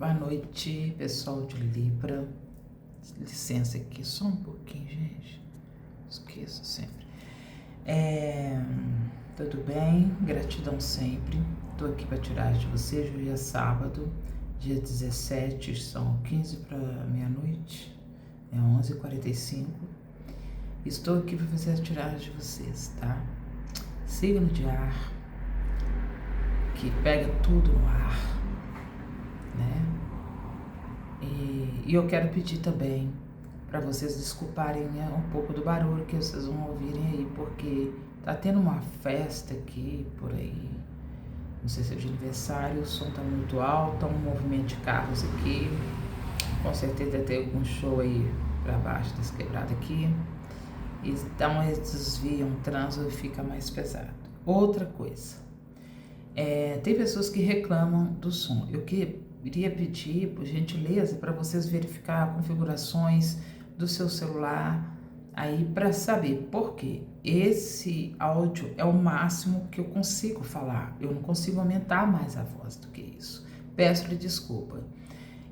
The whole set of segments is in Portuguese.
Boa noite, pessoal de Libra. Licença aqui, só um pouquinho, gente. Esqueço sempre. Tudo bem? Gratidão sempre. Tô aqui para tirar de vocês. Hoje é sábado, dia 17, são 15 para meia-noite, é 11h45. Estou aqui para fazer a tiragem de vocês, tá? Signo de ar, que pega tudo no ar, né? E eu quero pedir também para vocês desculparem um pouco do barulho que vocês vão ouvirem aí, porque tá tendo uma festa aqui por aí, não sei se é de aniversário, o som tá muito alto, um movimento de carros aqui, com certeza deve ter algum show aí para baixo dessa quebrada aqui, então eles desviam o trânsito e fica mais pesado. Outra coisa, tem pessoas que reclamam do som. Eu queria pedir, por gentileza, para vocês verificar configurações do seu celular aí para saber por quê. Esse áudio é o máximo que eu consigo falar. Eu não consigo aumentar mais a voz do que isso. Peço-lhe desculpa.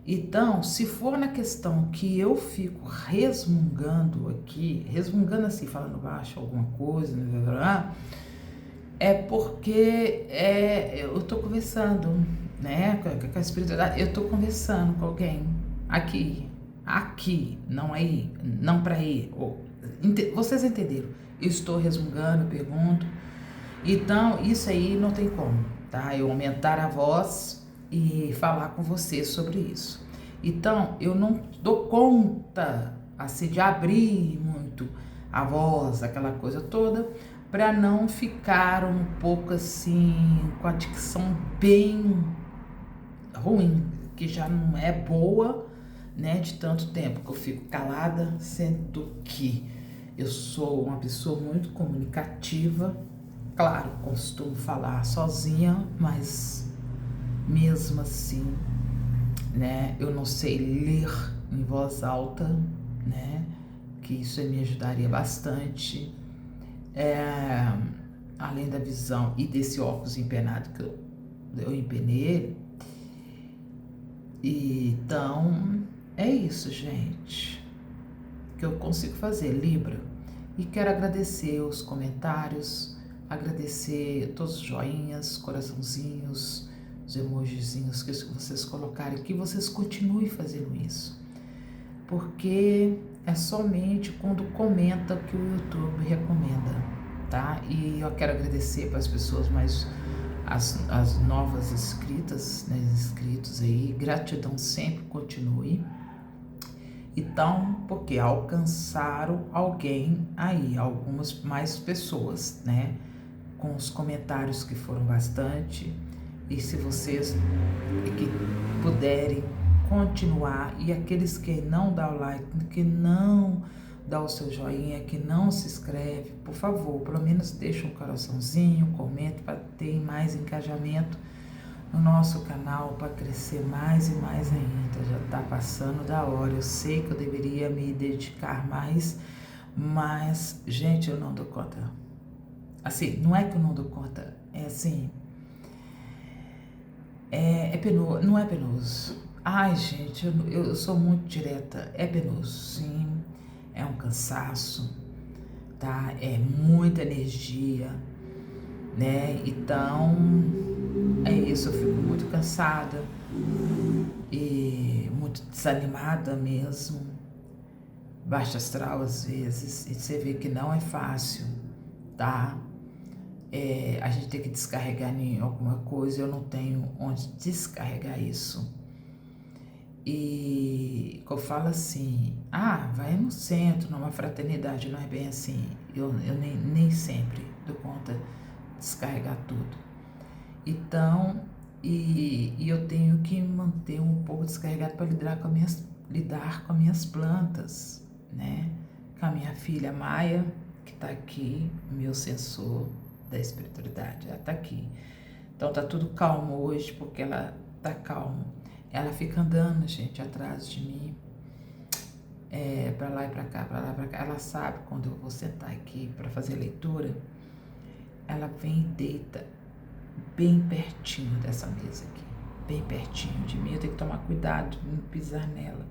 Então, se for na questão que eu fico resmungando aqui, resmungando assim, falando baixo alguma coisa, é porque eu tô conversando, né, com a espiritualidade, eu tô conversando com alguém aqui, não aí, não para ir, vocês entenderam? Eu estou resmungando, pergunto, então isso aí não tem como, tá? Eu aumentar a voz e falar com vocês sobre isso. Então, eu não dou conta, assim, de abrir muito a voz, aquela coisa toda, para não ficar um pouco assim, com a dicção bem ruim, que já não é boa, né, de tanto tempo que eu fico calada, sendo que eu sou uma pessoa muito comunicativa. Claro, costumo falar sozinha, mas mesmo assim, né, eu não sei ler em voz alta, né, que isso me ajudaria bastante. Além da visão e desse óculos empenado que eu empenei ele. Então, é isso, gente, que eu consigo fazer, Libra. E quero agradecer os comentários, agradecer todos os joinhas, coraçãozinhos, os emojizinhos que vocês colocarem, que vocês continuem fazendo isso. Porque é somente quando comenta que o YouTube recomenda, tá? E eu quero agradecer para as pessoas mais, as novas inscritas, né, inscritos aí, gratidão sempre, continue. Então, porque alcançaram alguém aí, algumas mais pessoas, né? Com os comentários que foram bastante. E se vocês que puderem continuar, e aqueles que não dão o like, que não dá o seu joinha, que não se inscreve, por favor, pelo menos deixa um coraçãozinho, comente para ter mais engajamento no nosso canal, para crescer mais e mais ainda. Já está passando da hora, eu sei que eu deveria me dedicar mais, mas, gente, eu não dou conta. Assim, não é que eu não dou conta, é assim, é penoso, não é penoso. Ai, gente, eu sou muito direta, é penoso, sim, é um cansaço, tá? É muita energia, né? Então, é isso, eu fico muito cansada e muito desanimada mesmo, baixa astral às vezes, e você vê que não é fácil, tá? A gente tem que descarregar em alguma coisa, eu não tenho onde descarregar isso. E eu falo assim, vai no centro, numa fraternidade, não é bem assim. Eu nem sempre dou conta de descarregar tudo. Então, e eu tenho que manter um pouco descarregado para lidar com as minhas plantas, né? Com a minha filha Maia, que está aqui, o meu sensor da espiritualidade, ela tá aqui. Então tá tudo calmo hoje, porque ela tá calma. Ela fica andando, gente, atrás de mim, pra lá e pra cá, pra lá e pra cá. Ela sabe quando eu vou sentar aqui para fazer leitura, ela vem e deita bem pertinho dessa mesa aqui. bem pertinho de mim, eu tenho que tomar cuidado de não pisar nela.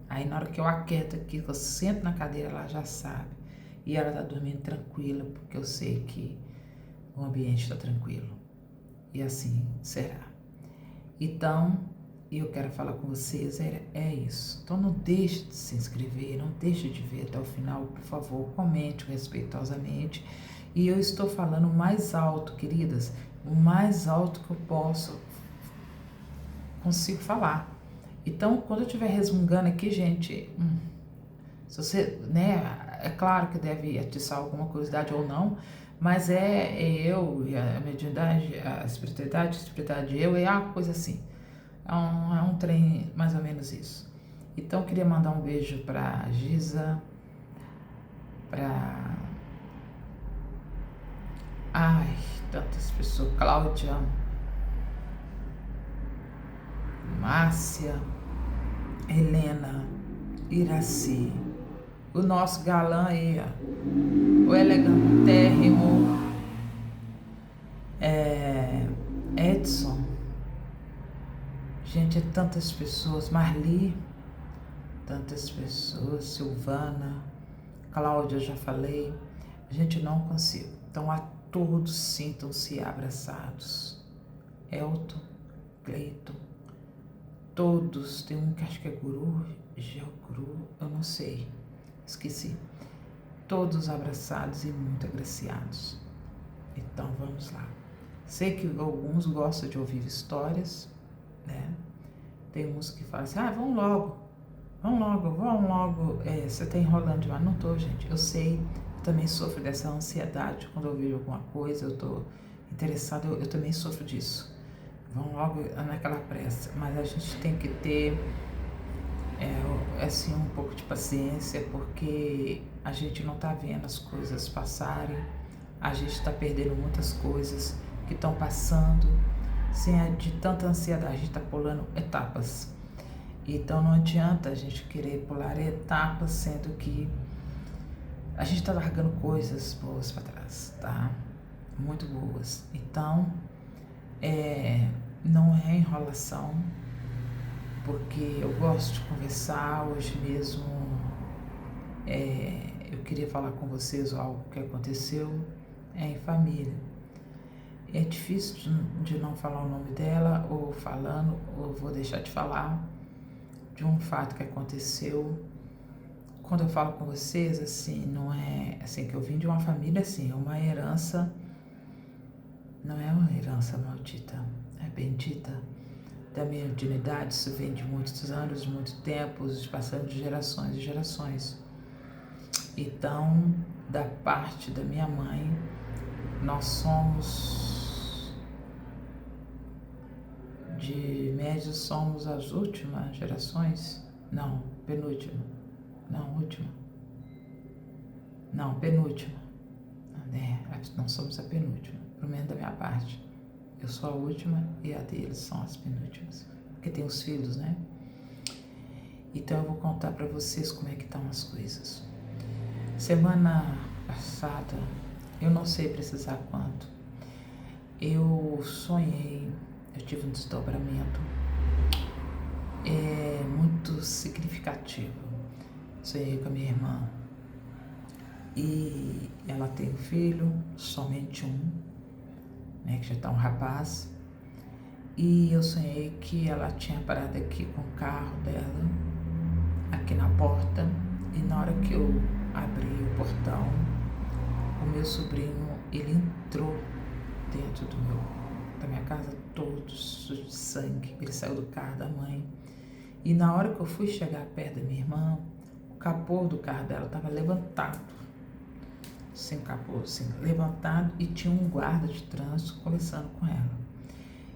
Aí na hora que eu aquieto aqui, que eu sento na cadeira, ela já sabe. E ela tá dormindo tranquila, porque eu sei que o ambiente está tranquilo. E assim será. Então, eu quero falar com vocês, é isso. Então não deixe de se inscrever, não deixe de ver até o final, por favor, comente respeitosamente. E eu estou falando mais alto, queridas, o mais alto que eu consigo falar. Então, quando eu estiver resmungando aqui, gente, se você, né, é claro que deve atiçar alguma curiosidade ou não, mas eu, a mediunidade, a espiritualidade eu, é uma coisa assim. É um trem mais ou menos isso. Então, eu queria mandar um beijo pra Giza, pra... Ai, tantas pessoas. Cláudia, Márcia, Helena, Iraci, o nosso galã aí, o elegantérrimo Edson. Gente, é tantas pessoas. Marli, tantas pessoas. Silvana, Cláudia, já falei. Gente, não consigo. Então, a todos sintam-se abraçados. Elton, Cleiton, todos. Tem um que acho que é Guru, Geoguru, eu não sei, esqueci. Todos abraçados e muito agraciados. Então, vamos lá. Sei que alguns gostam de ouvir histórias, né? Tem uns que falam assim, vamos logo, você tá enrolando demais. Não tô, gente, eu sei, eu também sofro dessa ansiedade, quando eu vejo alguma coisa, eu tô interessada, eu também sofro disso. Vamos logo naquela pressa, mas a gente tem que ter, assim, um pouco de paciência, porque a gente não tá vendo as coisas passarem, a gente tá perdendo muitas coisas que estão passando, de tanta ansiedade, a gente está pulando etapas. Então não adianta a gente querer pular etapas, sendo que a gente está largando coisas boas para trás, tá? Muito boas. Então, não é enrolação, porque eu gosto de conversar. Hoje mesmo eu queria falar com vocês algo que aconteceu em família. É difícil de não falar o nome dela, ou falando, ou vou deixar de falar de um fato que aconteceu. Quando eu falo com vocês, assim, não é assim que eu vim de uma família, assim, é uma herança, não é uma herança maldita, é bendita da mediunidade. Isso vem de muitos anos, de muito tempo, passando de gerações e gerações. Então, da parte da minha mãe, nós somos de médios, somos as últimas gerações, não, penúltima, não, última, não, penúltima, nós somos a penúltima, pelo menos da minha parte, eu sou a última e a deles são as penúltimas, porque tem os filhos, né? Então eu vou contar para vocês como é que estão as coisas. Semana passada, eu não sei precisar quanto, eu sonhei, eu tive um desdobramento muito significativo. Sonhei com a minha irmã e ela tem um filho, somente um, né, que já está um rapaz, e eu sonhei que ela tinha parado aqui com o carro dela, aqui na porta, e na hora que eu abri o portão, o meu sobrinho, ele entrou dentro da minha casa todo sujo de sangue. Ele saiu do carro da mãe. E na hora que eu fui chegar perto da minha irmã, o capô do carro dela estava levantado. Sem capô, assim, levantado, e tinha um guarda de trânsito conversando com ela.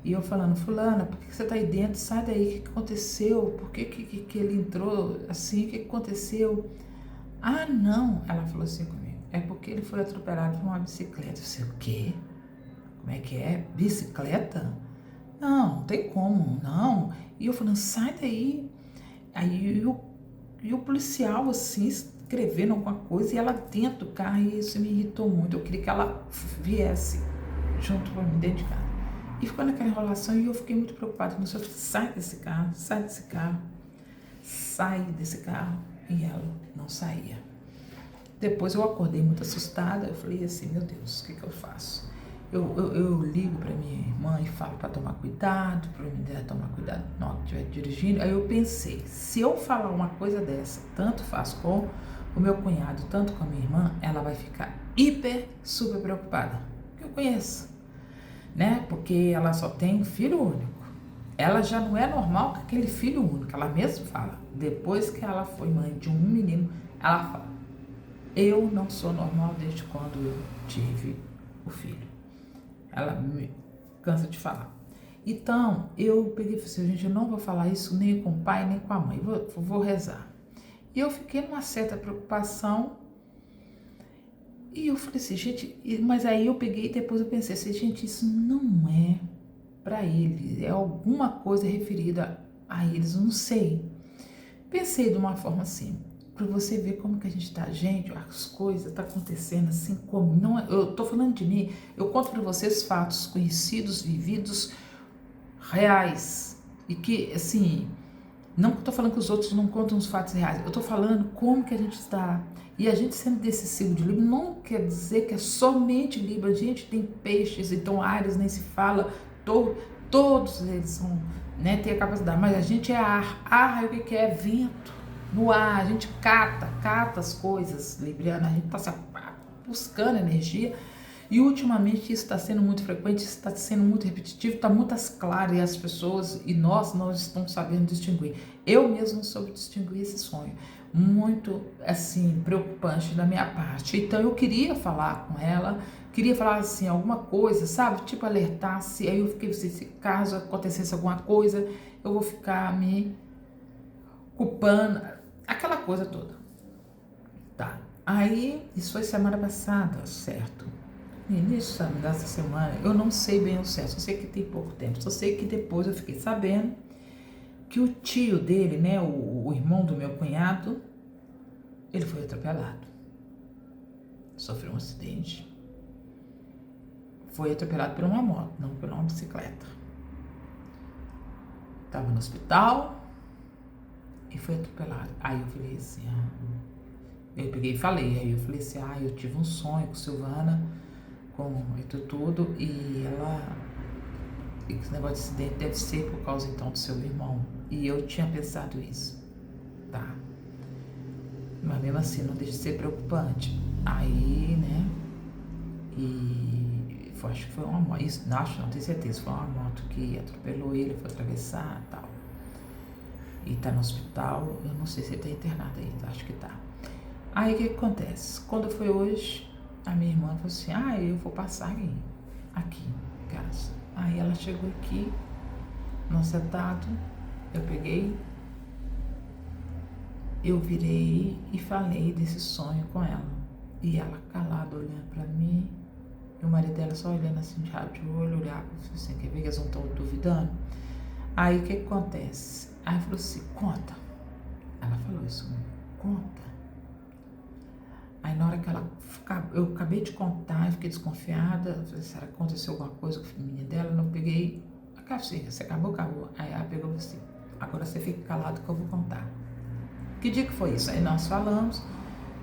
E eu falando, fulana, por que você está aí dentro? Sai daí, o que aconteceu? Por que ele entrou assim? O que aconteceu? Ah, não, ela falou assim comigo, é porque ele foi atropelado por uma bicicleta. Eu sei, o quê? Como é que é? Bicicleta? Não tem como, não. E eu falando, sai daí. Aí o policial, assim, escrevendo alguma coisa, e ela dentro do carro, e isso me irritou muito. Eu queria que ela viesse junto com mim dentro de casa. E ficou naquela enrolação e eu fiquei muito preocupada com isso. Eu falei, sai desse carro, sai desse carro, sai desse carro. E ela não saía. Depois eu acordei muito assustada, eu falei assim, meu Deus, o que eu faço? Eu ligo para minha irmã e falo para tomar cuidado, para minha mulher tomar cuidado na hora que estiver dirigindo. Aí eu pensei, se eu falar uma coisa dessa, tanto faço com o meu cunhado, tanto com a minha irmã, ela vai ficar hiper, super preocupada. Eu conheço, né? Porque ela só tem um filho único. Ela já não é normal com aquele filho único, ela mesma fala. Depois que ela foi mãe de um menino, ela fala, eu não sou normal desde quando eu tive o filho. Ela me cansa de falar. Então, eu peguei e falei assim, gente, eu não vou falar isso nem com o pai, nem com a mãe, vou rezar. E eu fiquei numa certa preocupação, e eu falei assim, gente, mas aí eu peguei e depois eu pensei assim, gente, isso não é para eles, é alguma coisa referida a eles, eu não sei. Pensei de uma forma assim, para você ver como que a gente tá, gente, as coisas tá acontecendo assim como, não, eu tô falando de mim, eu conto para vocês fatos conhecidos, vividos, reais, e que, assim, não tô falando que os outros não contam os fatos reais, eu tô falando como que a gente está, e a gente sendo desse signo de Libra, não quer dizer que é somente Libra, a gente tem peixes, então Áries nem se fala, todos eles são, né, tem a capacidade, mas a gente é ar, o que é? Vento, no ar, a gente cata as coisas, Libriana, a gente está buscando energia, e ultimamente isso está sendo muito frequente, isso está sendo muito repetitivo, está muito claro, e as pessoas, e nós estamos sabendo distinguir. Eu mesmo não soube distinguir esse sonho, muito, assim, preocupante da minha parte. Então eu queria falar com ela, queria falar assim, alguma coisa, sabe, tipo alertasse, aí eu fiquei, se caso acontecesse alguma coisa, eu vou ficar me culpando, aquela coisa toda. Tá, aí, isso foi semana passada, certo? No início dessa semana, eu não sei bem o certo, só sei que tem pouco tempo, só sei que depois eu fiquei sabendo que o tio dele, né, o irmão do meu cunhado, ele foi atropelado. Sofreu um acidente. Foi atropelado por uma moto, não por uma bicicleta. Tava no hospital e foi atropelado. Aí eu falei assim, eu peguei e falei, aí eu falei assim, eu tive um sonho com Silvana, com tudo, e esse negócio de acidente deve ser por causa então do seu irmão. E eu tinha pensado isso, tá? Mas mesmo assim não deixa de ser preocupante. Aí, né, e acho que foi uma moto, isso, não tenho certeza, foi uma moto que atropelou ele, foi atravessar e tal. E tá no hospital, eu não sei se ele tá internado ainda, acho que tá. Aí o que acontece? Quando foi hoje, a minha irmã falou assim, eu vou passar aqui em casa. Aí ela chegou aqui, no sentado, eu peguei, eu virei e falei desse sonho com ela. E ela calada, olhando pra mim, e o marido dela só olhando assim de rabo de olho, olhava assim, quer ver que eles não estão duvidando? Aí o que acontece? Aí falou assim, conta. Ela falou isso, conta. Aí na hora que eu acabei de contar, eu fiquei desconfiada, falei, será que aconteceu alguma coisa com a filhinha dela? Não peguei, você acabou. Aí ela pegou assim, agora você fica calado que eu vou contar. Que dia que foi isso? Aí nós falamos,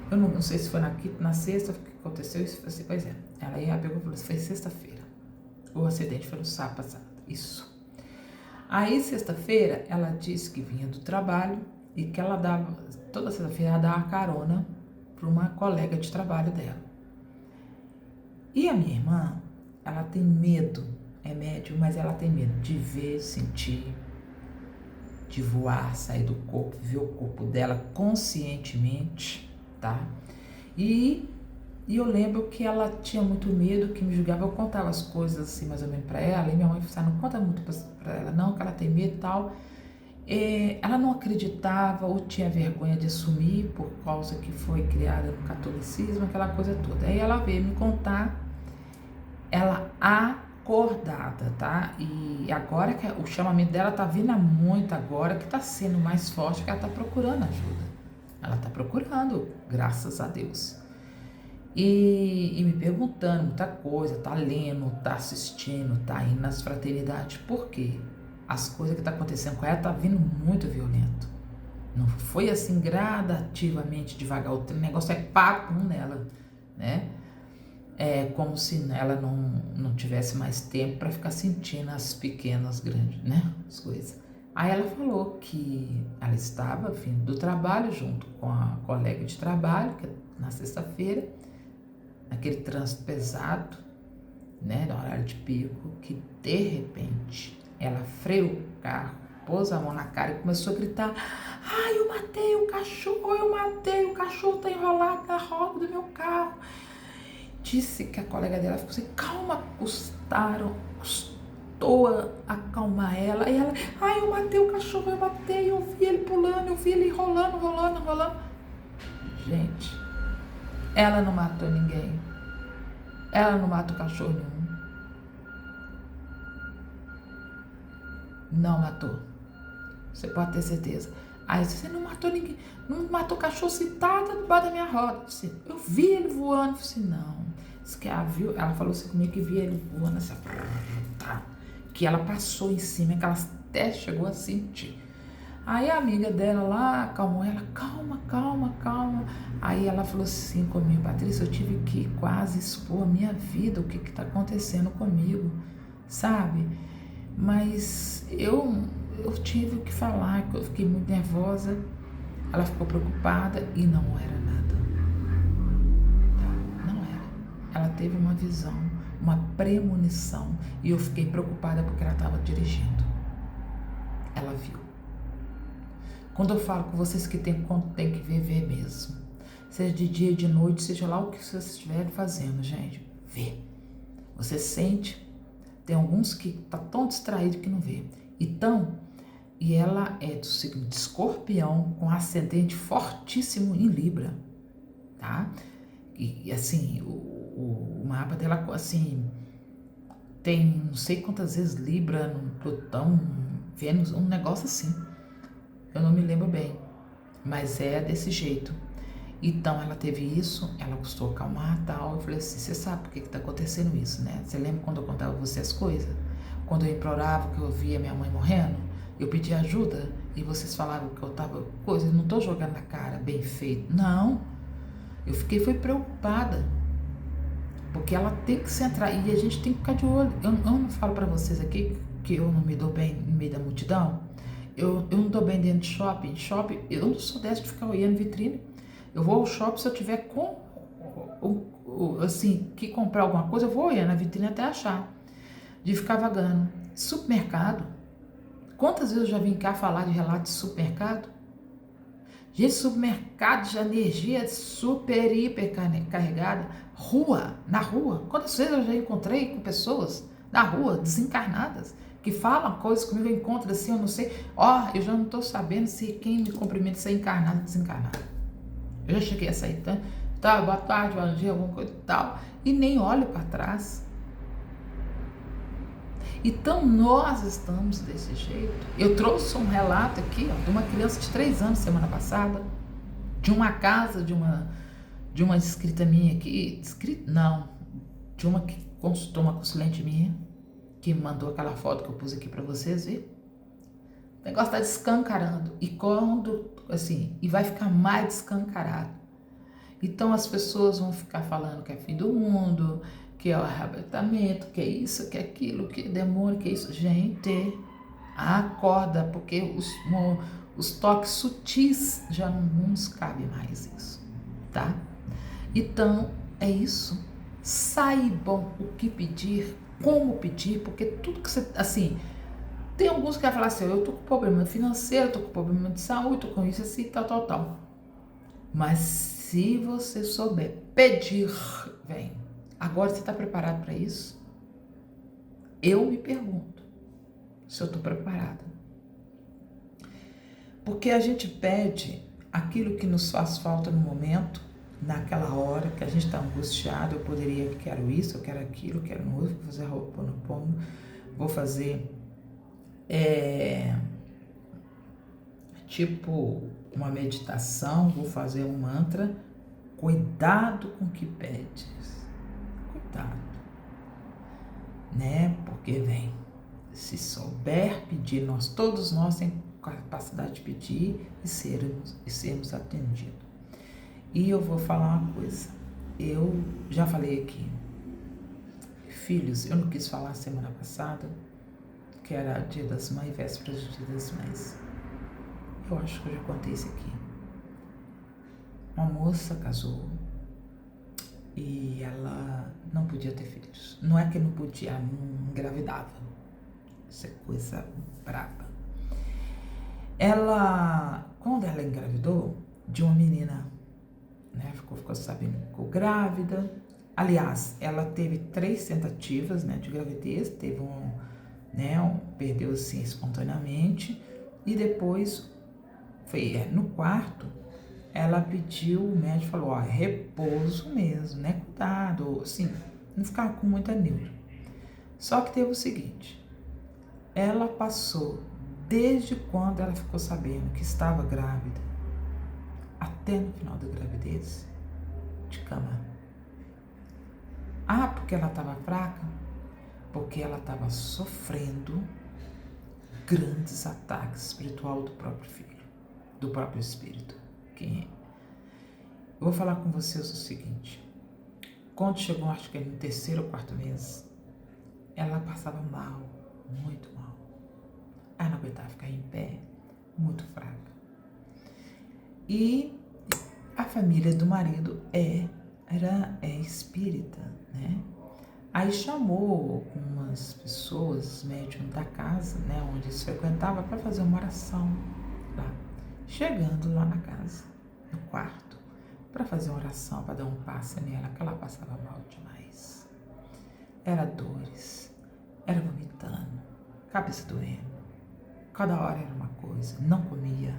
eu não sei se foi na sexta que aconteceu isso, assim, pois é. Ela pegou e falou, foi sexta-feira. O acidente foi no sábado passado, isso. Aí sexta-feira ela disse que vinha do trabalho e que ela dava, toda sexta-feira ela dava carona para uma colega de trabalho dela. E a minha irmã, ela tem medo, é médium, mas ela tem medo de ver, sentir, de voar, sair do corpo, ver o corpo dela conscientemente, tá? E eu lembro que ela tinha muito medo, que me julgava, eu contava as coisas assim mais ou menos pra ela, e minha mãe falava, não conta muito pra ela não, que ela tem medo e tal. Ela não acreditava ou tinha vergonha de assumir por causa que foi criada no catolicismo, aquela coisa toda. Aí ela veio me contar, ela acordada, tá? E agora que o chamamento dela tá vindo muito agora, que tá sendo mais forte, que ela tá procurando ajuda. Ela tá procurando, graças a Deus. e me perguntando muita coisa, tá lendo, tá assistindo, tá indo nas fraternidades. Por quê? As coisas que tá acontecendo com ela tá vindo muito violento. Não foi assim gradativamente devagar, o negócio é papo nela, né? É como se ela não tivesse mais tempo para ficar sentindo as pequenas, grandes, né? As coisas. Aí ela falou que ela estava vindo do trabalho junto com a colega de trabalho, que na sexta-feira, naquele trânsito pesado, né, no horário de pico, que de repente ela freou o carro, pôs a mão na cara e começou a gritar: ai, eu matei o cachorro tá enrolado na roda do meu carro. Disse que a colega dela ficou assim: calma, custou acalmar ela. E ela: ai, eu matei o cachorro, eu vi ele pulando, eu vi ele rolando. Gente, ela não matou ninguém. Ela não matou cachorro nenhum. Não matou. Você pode ter certeza. Aí você não matou ninguém. Não matou cachorro, se tá debaixo da minha roda. Eu vi ele voando. Eu disse, não. Disse que ela viu. Ela falou assim comigo que via ele voando assim. Que ela passou em cima, que ela até chegou a sentir. Aí a amiga dela lá acalmou ela, calma. Aí ela falou assim comigo: Patrícia, eu tive que quase expor a minha vida, o que está acontecendo comigo, sabe? Mas eu tive que falar, que eu fiquei muito nervosa. Ela ficou preocupada e não era nada, tá? Não era. Ela teve uma visão, uma premonição, e eu fiquei preocupada porque ela estava dirigindo. Ela viu. Quando eu falo com vocês que tem que ver mesmo. Seja de dia, de noite, seja lá o que vocês estiverem fazendo, gente. Vê. Você sente. Tem alguns que tá tão distraído que não vê. Então, e ela é do signo de Escorpião, com ascendente fortíssimo em Libra, tá? E assim, o mapa dela, assim, tem não sei quantas vezes Libra, no Plutão, Vênus, um negócio assim. Eu não me lembro bem, mas é desse jeito. Então ela teve isso, ela custou acalmar e tal. Eu falei assim: você sabe por que tá acontecendo isso, né? Você lembra quando eu contava pra você as coisas? Quando eu implorava que eu via minha mãe morrendo, eu pedi ajuda e vocês falavam que eu tava coisa, eu não tô jogando na cara, bem feito. Não, eu foi preocupada, porque ela tem que centrar e a gente tem que ficar de olho. Eu não falo para vocês aqui que eu não me dou bem no meio da multidão. Eu não dou bem dentro de shopping. Shopping, eu não sou dessa de ficar olhando vitrine. Eu vou ao shopping se eu tiver assim, que comprar alguma coisa, eu vou olhando na vitrine até achar. De ficar vagando. Supermercado. Quantas vezes eu já vim cá falar de relato de supermercado? Gente, supermercado de energia super, hiper carregada. Na rua. Quantas vezes eu já encontrei com pessoas na rua, desencarnadas, que falam coisas comigo, eu encontro assim, eu não sei. Eu já não estou sabendo se quem me cumprimenta se é encarnado ou desencarnado. Eu já cheguei a sair tanto, tá, boa tarde, bom dia, alguma coisa e tal, e nem olho para trás. Então nós estamos desse jeito. Eu trouxe um relato aqui, de uma criança de 3 anos semana passada, de uma casa, de uma inscrita minha aqui, de uma que consultou uma consulente minha, que me mandou aquela foto que eu pus aqui para vocês verem. O negócio tá descancarando, e quando, assim, e vai ficar mais descancarado. Então as pessoas vão ficar falando que é fim do mundo, que é o arrebatamento, que é isso, que é aquilo, que é demônio, que é isso. Gente, acorda, porque os toques sutis já não nos cabe mais isso, tá? Então, é isso. Saibam o que pedir, como pedir, porque tudo que você, assim, tem alguns que vão falar assim: eu tô com problema financeiro, tô com problema de saúde, tô com isso assim, tal. Mas se você souber pedir, vem. Agora você está preparado para isso? Eu me pergunto se eu estou preparada. Porque a gente pede aquilo que nos faz falta no momento, naquela hora que a gente está angustiado. Eu poderia, quero isso, eu quero aquilo, quero novo, vou fazer Ho'oponopono, vou fazer tipo uma meditação, vou fazer um mantra, cuidado com o que pedes. Cuidado, né? Porque vem, se souber pedir, todos nós temos capacidade de pedir e sermos atendidos. E eu vou falar uma coisa, eu já falei aqui, filhos, eu não quis falar semana passada, que era Dia das Mães, vésperas do Dia das Mães. Eu acho que eu já contei isso aqui. Uma moça casou e ela não podia ter filhos. Não é que não podia, ela não engravidava. Isso é coisa braba. Quando ela engravidou de uma menina, né, ficou sabendo que ficou grávida. Aliás, ela teve 3 tentativas, né, de gravidez, teve perdeu assim espontaneamente, e depois no quarto, ela pediu, o médico falou, repouso mesmo, né, cuidado, assim, não ficar com muita neura. Só que teve o seguinte, ela passou, desde quando ela ficou sabendo que estava grávida, até no final da gravidez, de cama. Porque ela estava fraca? Porque ela estava sofrendo grandes ataques espirituais do próprio filho, do próprio espírito. Eu vou falar com vocês o seguinte, quando chegou, acho que no 3º ou 4º mês, ela passava mal, muito mal. Ela não aguentava ficar em pé, muito fraca. E a família do marido era espírita, né? Aí chamou algumas pessoas, médium da casa, né, onde eles frequentavam, para fazer uma oração lá. Chegando lá na casa, no quarto, para fazer uma oração, para dar um passe nela, que ela passava mal demais. Era dores, era vomitando, cabeça doendo. Cada hora era uma coisa, não comia,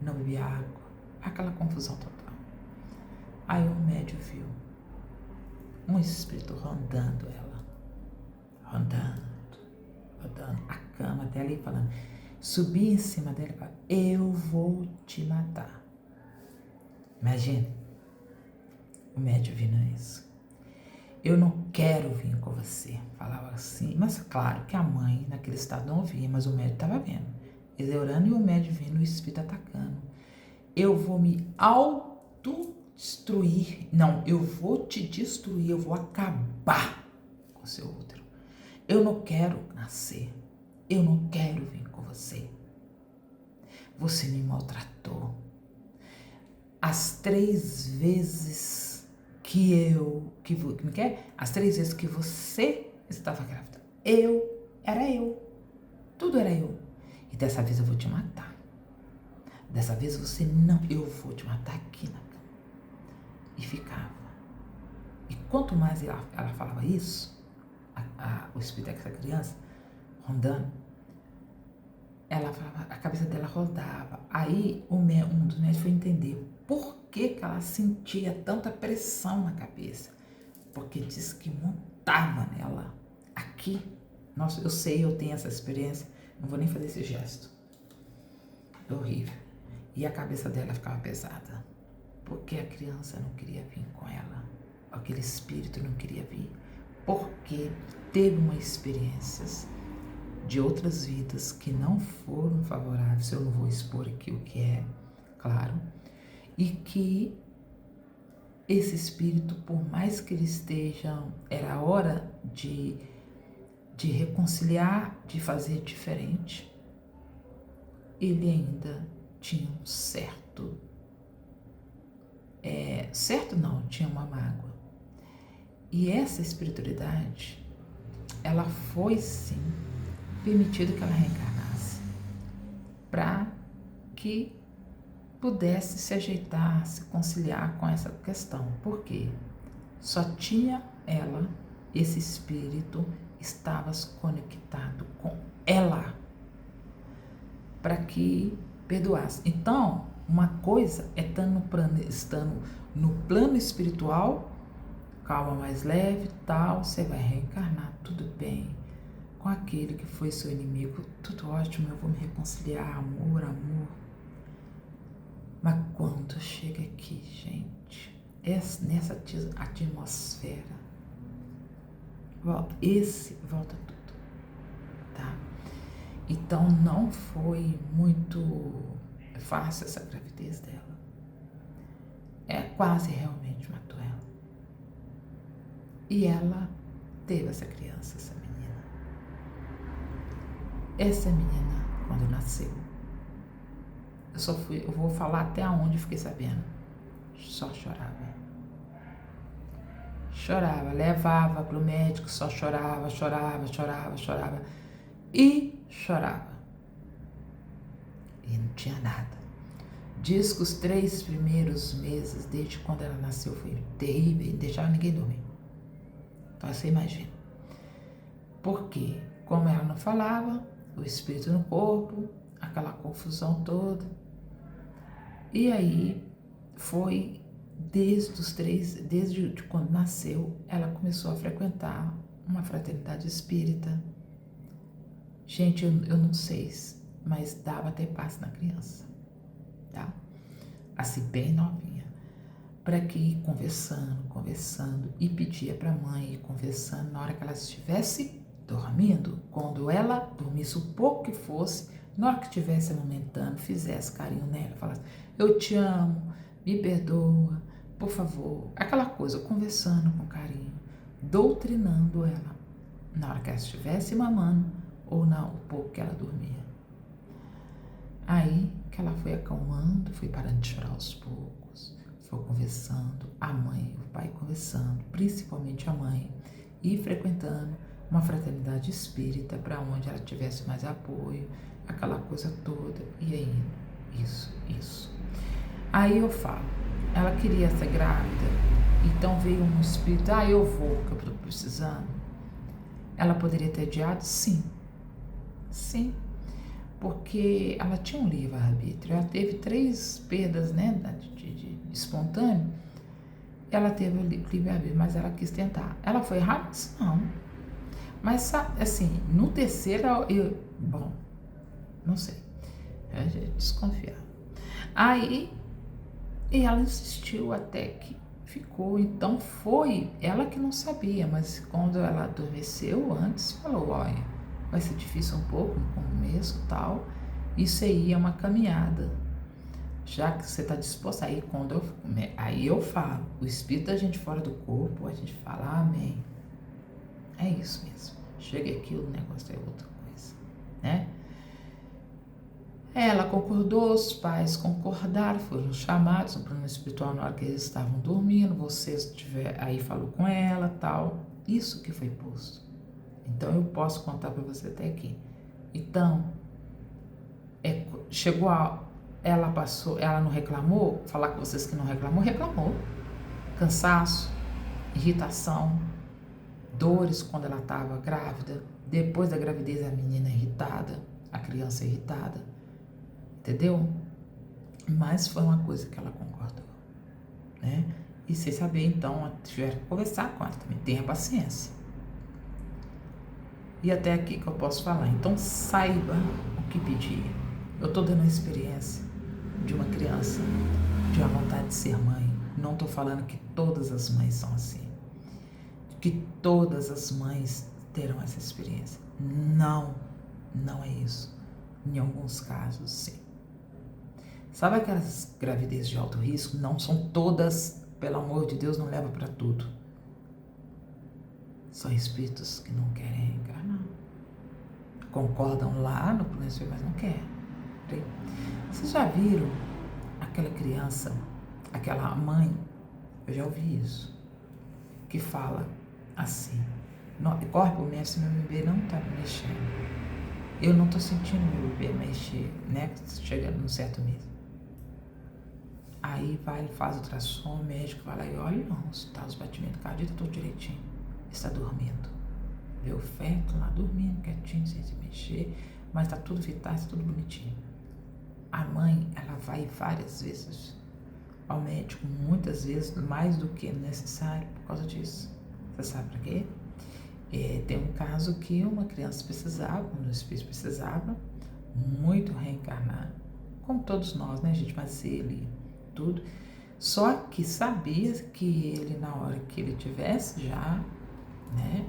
não bebia água, aquela confusão total. Aí o médium viu um espírito rondando ela, rondando a cama dela e falando, subia em cima dela e falava, eu vou te matar. Imagina, o médium vindo isso. Eu não quero vir com você, falava assim, mas claro que a mãe naquele estado não ouvia, mas o médium estava vendo. Ele orando e o médium vindo, o espírito atacando. Eu vou me autodestruir, não, eu vou te destruir, eu vou acabar com o seu útero. Eu não quero nascer, eu não quero vir com você. Você me maltratou. As 3 vezes as 3 vezes que você estava grávida, era eu, tudo era eu. E dessa vez eu vou te matar. Dessa vez você não, eu vou te matar aqui na cama. E ficava. E quanto mais ela falava isso, o espírito dessa criança, rondando, ela falava, a cabeça dela rodava. Aí um dos médicos foi entender por que ela sentia tanta pressão na cabeça. Porque diz que montava nela aqui. Nossa, eu sei, eu tenho essa experiência, não vou nem fazer esse gesto. É horrível. E a cabeça dela ficava pesada, porque a criança não queria vir com ela, aquele espírito não queria vir, porque teve uma experiências de outras vidas que não foram favoráveis, eu não vou expor aqui o que é, claro, e que esse espírito, por mais que ele esteja, era hora de reconciliar, de fazer diferente, ele ainda tinha um certo não, tinha uma mágoa. E essa espiritualidade, ela foi sim permitido que ela reencarnasse para que pudesse se ajeitar, se conciliar com essa questão. Por quê? Só tinha ela, esse espírito estava conectado com ela para que perdoasse. Então, uma coisa é estando no plano espiritual, calma mais leve, tal, você vai reencarnar, tudo bem. Com aquele que foi seu inimigo, tudo ótimo, eu vou me reconciliar, amor. Mas quando chega aqui, gente, nessa atmosfera. Volta tudo, tá? Então não foi muito fácil essa gravidez dela. Quase realmente matou ela. E ela teve essa criança, essa menina. Essa menina, quando nasceu, eu vou falar até onde fiquei sabendo. Só chorava. Chorava, levava pro médico, só chorava e chorava. E não tinha nada. Diz que os 3 primeiros meses, desde quando ela nasceu, foi terrível, não deixava ninguém dormir. Então você imagina. Porque, como ela não falava, o espírito no corpo, aquela confusão toda. E aí foi desde quando nasceu, ela começou a frequentar uma fraternidade espírita. Gente, eu não sei, mas dava até paz na criança, tá? Assim, bem novinha. Para que ir conversando, e pedia para a mãe ir conversando na hora que ela estivesse dormindo. Quando ela dormisse o pouco que fosse, na hora que estivesse amamentando, fizesse carinho nela, falasse: eu te amo, me perdoa, por favor. Aquela coisa, conversando com carinho, doutrinando ela, na hora que ela estivesse mamando ou não, o pouco que ela dormia. Aí que ela foi acalmando, foi parando de chorar aos poucos, foi conversando, a mãe e o pai conversando, principalmente a mãe, e frequentando uma fraternidade espírita para onde ela tivesse mais apoio, aquela coisa toda, e aí, isso. Aí eu falo, ela queria ser grávida, então veio um espírito, eu vou, que eu estou precisando. Ela poderia ter adiado? Sim, porque ela tinha um livre-arbítrio, ela teve 3 perdas, né, de espontâneo, ela teve o livre-arbítrio, mas ela quis tentar. Ela foi rápida? Não. Mas, assim, no terceiro, bom, não sei, desconfiar. Aí, e ela insistiu até que ficou, então foi ela que não sabia, mas quando ela adormeceu antes, falou: olha, vai ser difícil um pouco no começo e tal, isso aí é uma caminhada, já que você está disposta. Aí eu falo, o espírito da gente fora do corpo, a gente fala amém, é isso mesmo, chega aqui, o negócio é outra coisa, né? Ela concordou, os pais concordaram, foram chamados no plano espiritual na hora que eles estavam dormindo, aí falou com ela, tal, isso que foi posto. Então eu posso contar para você até aqui. Então, ela não reclamou, falar com vocês que não reclamou. Cansaço, irritação, dores quando ela estava grávida, depois da gravidez a menina irritada, a criança irritada, entendeu? Mas foi uma coisa que ela concordou, né? E sem saber, então, tiveram que conversar com ela também, tenha paciência. E até aqui que eu posso falar. Então saiba o que pedir. Eu estou dando a experiência de uma criança, de uma vontade de ser mãe. Não estou falando que todas as mães são assim, que todas as mães terão essa experiência. Não é isso. Em alguns casos, sim. Sabe aquelas gravidez de alto risco? Não são todas, pelo amor de Deus, não leva para tudo. São espíritos que não querem encarnar. Concordam lá no plano espiritual, mas não querem. Vocês já viram aquela criança, aquela mãe, eu já ouvi isso, que fala assim: corre pro mestre, meu bebê não tá me mexendo. Eu não tô sentindo meu bebê mexer, né? Chega num certo mês. Aí vai, ele faz ultrassom, o médico vai lá e olha, não, tá os batimentos cardíacos, tudo direitinho. Está dormindo. Vê o feto lá dormindo, quietinho, sem se mexer, mas tá tudo vital, tá tudo bonitinho. A mãe, ela vai várias vezes ao médico, muitas vezes, mais do que necessário por causa disso. Você sabe pra quê? Tem um caso que uma criança precisava, um espírito precisava muito reencarnar, como todos nós, né, gente? Mas ele, tudo. Só que sabia que ele, na hora que ele tivesse já, né,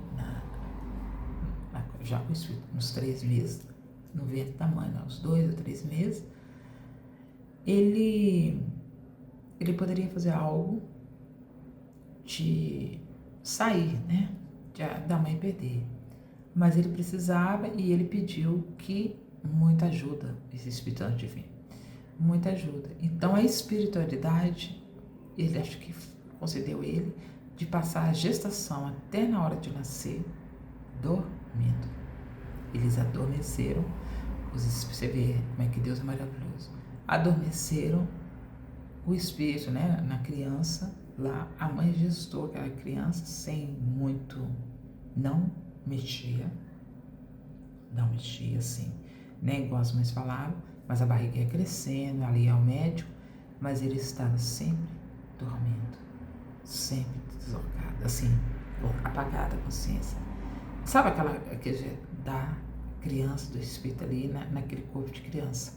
já com uns 3 meses, no ventre da mãe, né, uns 2 ou 3 meses, ele poderia fazer algo de sair, né, da mãe perder. Mas ele precisava e ele pediu que muita ajuda, esse Espírito Santo divino, muita ajuda. Então a espiritualidade, ele acho que concedeu ele de passar a gestação até na hora de nascer dormindo. Eles adormeceram, você vê como é que Deus é maravilhoso. Adormeceram o espírito, né, na criança lá. A mãe gestou aquela criança sem muito, não mexia assim, né, igual as mães falavam, mas a barriga ia crescendo, ali ao médico, mas ele estava sempre dormindo, sempre deslocado, assim, apagada a consciência. Sabe aquela da criança, do espírito ali naquele corpo de criança,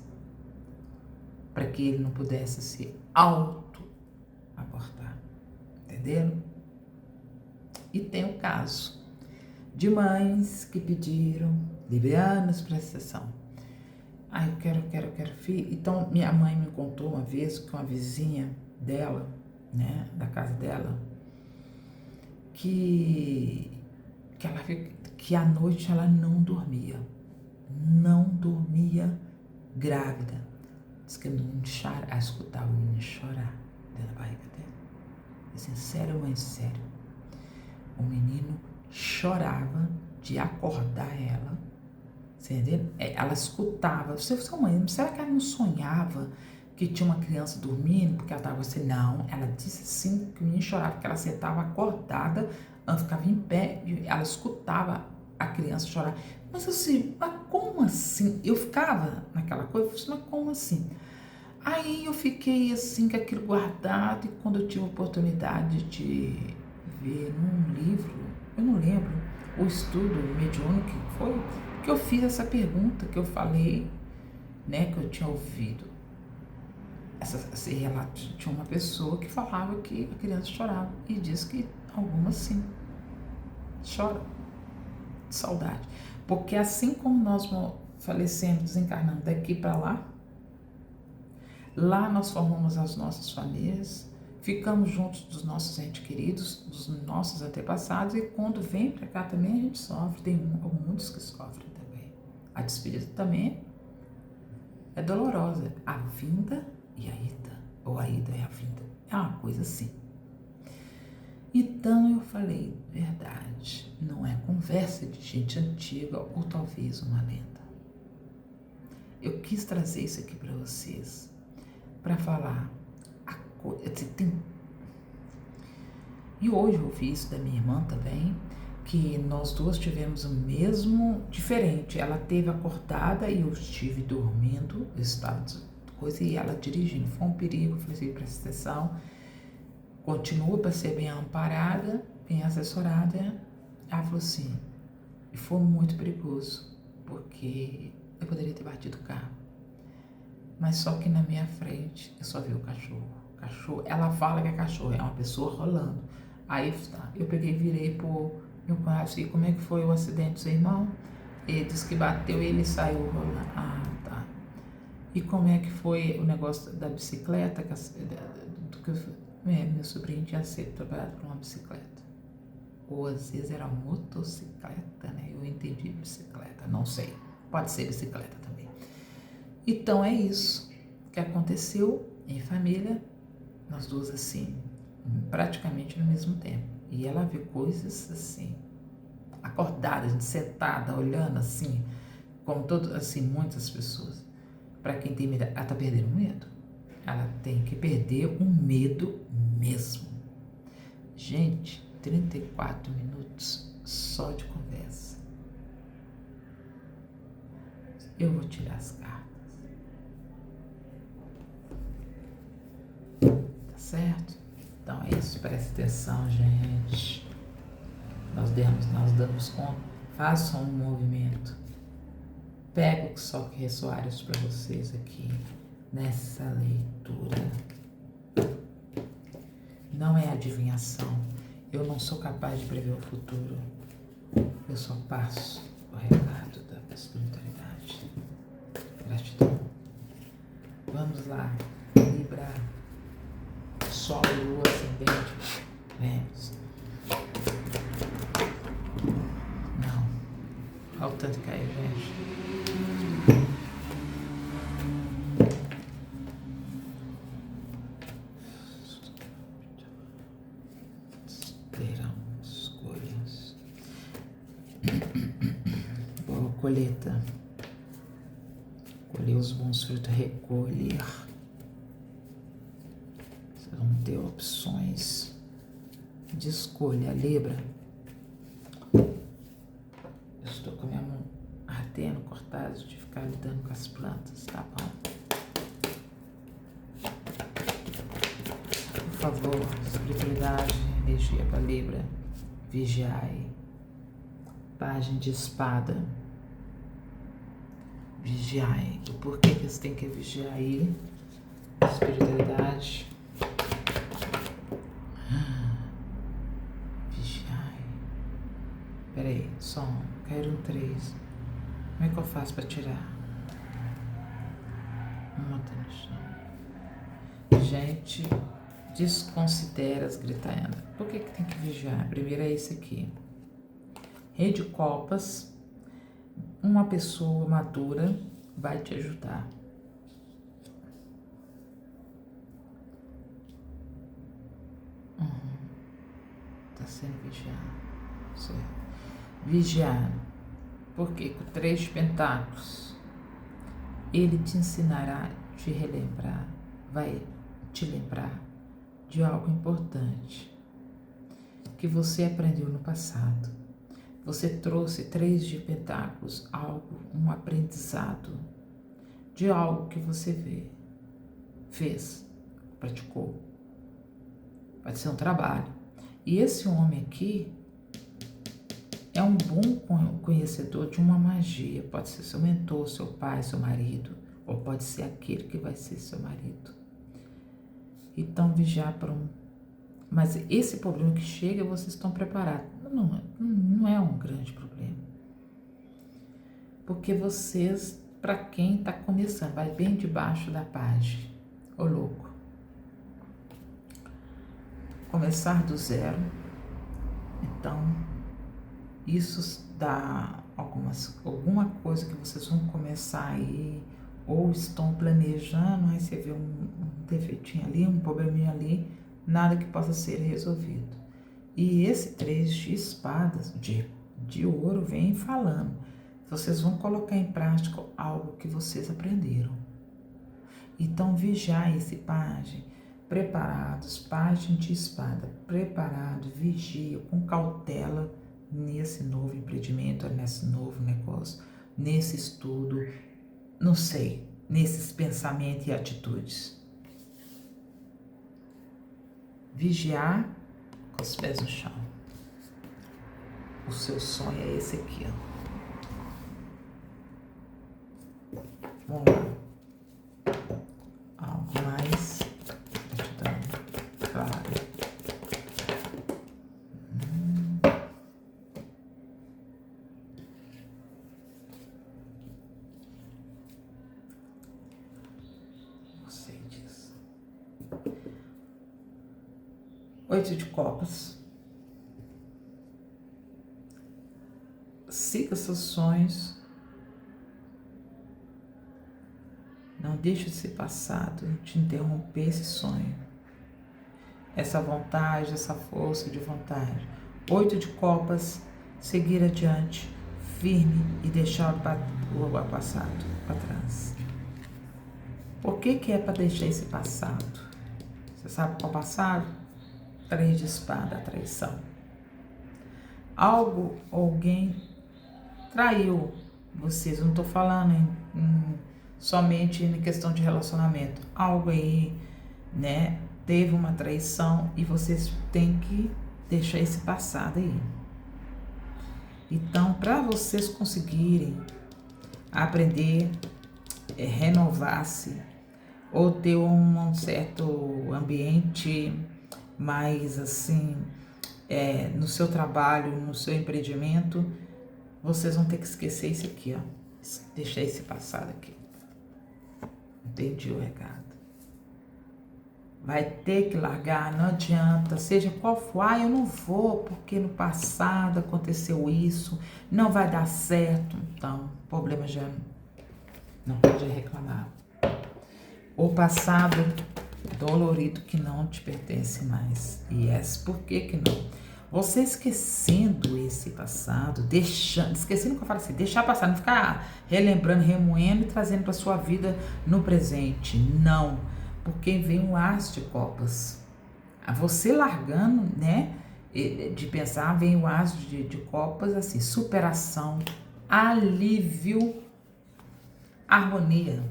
para que ele não pudesse se auto-abortar, entenderam? E tem o caso de mães que pediram librianos para a sessão. Eu quero filho. Então, minha mãe me contou uma vez que uma vizinha dela, né, da casa dela, que à noite ela não dormia grávida. Diz que o menino ela escutava o menino chorar dentro da barriga dela. Assim, sério, mãe, sério. O menino chorava de acordar ela, você entendeu? Ela escutava. Sua mãe, será que ela não sonhava que tinha uma criança dormindo? Porque ela estava assim, não. Ela disse sim que o menino chorava, porque ela sentava acordada, ela ficava em pé, e ela escutava a criança chorar. Mas assim, mas como assim? Eu ficava naquela coisa, mas como assim? Aí eu fiquei assim, com aquilo guardado, e quando eu tive a oportunidade de ver num livro, eu não lembro, o estudo mediúnico que foi, que eu fiz essa pergunta, que eu falei, né, que eu tinha ouvido esse relato. Tinha uma pessoa que falava que a criança chorava, e disse que algumas sim choram de saudade, porque assim como nós falecemos, desencarnando daqui para lá nós formamos as nossas famílias, ficamos juntos dos nossos entes queridos, dos nossos antepassados, e quando vem para cá também a gente sofre. Tem muitos que sofrem também. A despedida também é dolorosa. A vinda e a ida, ou a ida e a vinda, é uma coisa assim. Então eu falei, verdade, não é conversa de gente antiga ou talvez uma lenda. Eu quis trazer isso aqui para vocês, para falar a coisa. E hoje eu ouvi isso da minha irmã também, que nós duas tivemos o mesmo, diferente. Ela teve acordada e eu estive dormindo, eu estava coisa, e ela dirigindo. Foi um perigo, eu falei assim, presta atenção, continua para ser bem amparada, bem assessorada. Ela falou assim, e foi muito perigoso, porque eu poderia ter batido o carro. Mas só que na minha frente eu só vi o cachorro. Ela fala que é cachorro, é uma pessoa rolando. Aí eu peguei e virei pro meu cunhado e disse, como é que foi o acidente do seu irmão? Ele disse que bateu e ele saiu rolando. Ah, tá. E como é que foi o negócio da bicicleta? Meu sobrinho tinha sido trabalhado por uma bicicleta. Ou às vezes era motocicleta, né? Eu entendi bicicleta, não sei. Pode ser bicicleta também. Então é isso que aconteceu em família, nós duas assim, praticamente no mesmo tempo. E ela viu coisas assim, acordada, a gente sentada, olhando assim, como todos, assim, muitas pessoas. Para quem tem medo, ela tá perdendo o medo. Ela tem que perder o medo mesmo. Gente, 34 minutos só de conversa. Eu vou tirar as cartas. Tá certo? Então é isso, preste atenção, gente. Nós damos conta. Façam um movimento. Pego só que ressoar isso para vocês aqui nessa leitura. não é adivinhação. Eu não sou capaz de prever o futuro. Eu só passo o recado da espiritualidade. Gratidão. Vamos lá. Libra. Sol, Lua, Ascendente, Vênus. Não. Olha o tanto que caiu, gente. Terão escolhas. Boa colheita. Colher os bons frutos, recolher. Vocês vão ter opções de escolha. Libra. Eu estou com a minha mão ardendo, cortada de ficar lidando com as plantas, tá bom? Por favor, espiritualidade, energia para Libra. Vigiai. Página de espada. Vigiai. O porquê que você tem que vigiar aí? Espiritualidade. Vigiai. Peraí, som. Caíram 3. Como é que eu faço para tirar? Uma no chão. Gente, desconsidera as gritaendas. Por que tem que vigiar? Primeiro é esse aqui. Rei de copas. Uma pessoa madura vai te ajudar. Tá sendo vigiado. Certo. Vigiar. Porque com 3 de pentáculos, ele te ensinará, te relembrar, vai te lembrar de algo importante que você aprendeu no passado. Você trouxe 3 de pentáculos, algo, um aprendizado de algo que você fez, praticou. Pode ser um trabalho. E esse homem aqui é um bom conhecedor de uma magia. Pode ser seu mentor, seu pai, seu marido, ou pode ser aquele que vai ser seu marido. Então, vigiar para um... Mas esse problema que chega, vocês estão preparados. Não é um grande problema. Porque vocês, para quem está começando, vai bem debaixo da página. Ô louco. Começar do zero. Então, isso dá alguma coisa que vocês vão começar aí, ou estão planejando, aí você vê um defeitinho ali, um probleminha ali, nada que possa ser resolvido. E esse 3 de espadas, de ouro, vem falando. Vocês vão colocar em prática algo que vocês aprenderam. Então, vigiar esse pajem, preparados, pajem de espada, preparado, vigia, com cautela, nesse novo empreendimento, nesse novo negócio, nesse estudo, não sei, nesses pensamentos e atitudes. Vigiar com os pés no chão. O seu sonho é esse aqui, ó. Vamos lá. Algo mais. Claro. Você diz. 8 de copas. Siga seus sonhos. Não deixe esse passado te interromper esse sonho. Essa vontade, essa força de vontade. 8 de copas, seguir adiante, firme e deixar o passado para trás. Por que é para deixar esse passado? Você sabe qual é o passado? 3 de espada, a traição. Alguém traiu vocês. Eu não estou falando somente em questão de relacionamento. Algo aí, né? Teve uma traição e vocês têm que deixar esse passado aí. Então, para vocês conseguirem aprender, renovar-se, ou ter um certo ambiente mas assim, no seu trabalho, no seu empreendimento, vocês vão ter que esquecer isso aqui, ó. Deixar esse passado aqui. Entendi o recado. Vai ter que largar, não adianta, seja qual for, eu não vou porque no passado aconteceu isso, não vai dar certo, então, problema já não pode reclamar. O passado dolorido que não te pertence mais. Yes, por que não? Você esquecendo esse passado, esquecendo que eu falo assim, deixar passar, não ficar relembrando, remoendo e trazendo para sua vida no presente. Não, porque vem um as de copas. Você largando, né, de pensar, vem o as de copas, assim, superação, alívio, harmonia.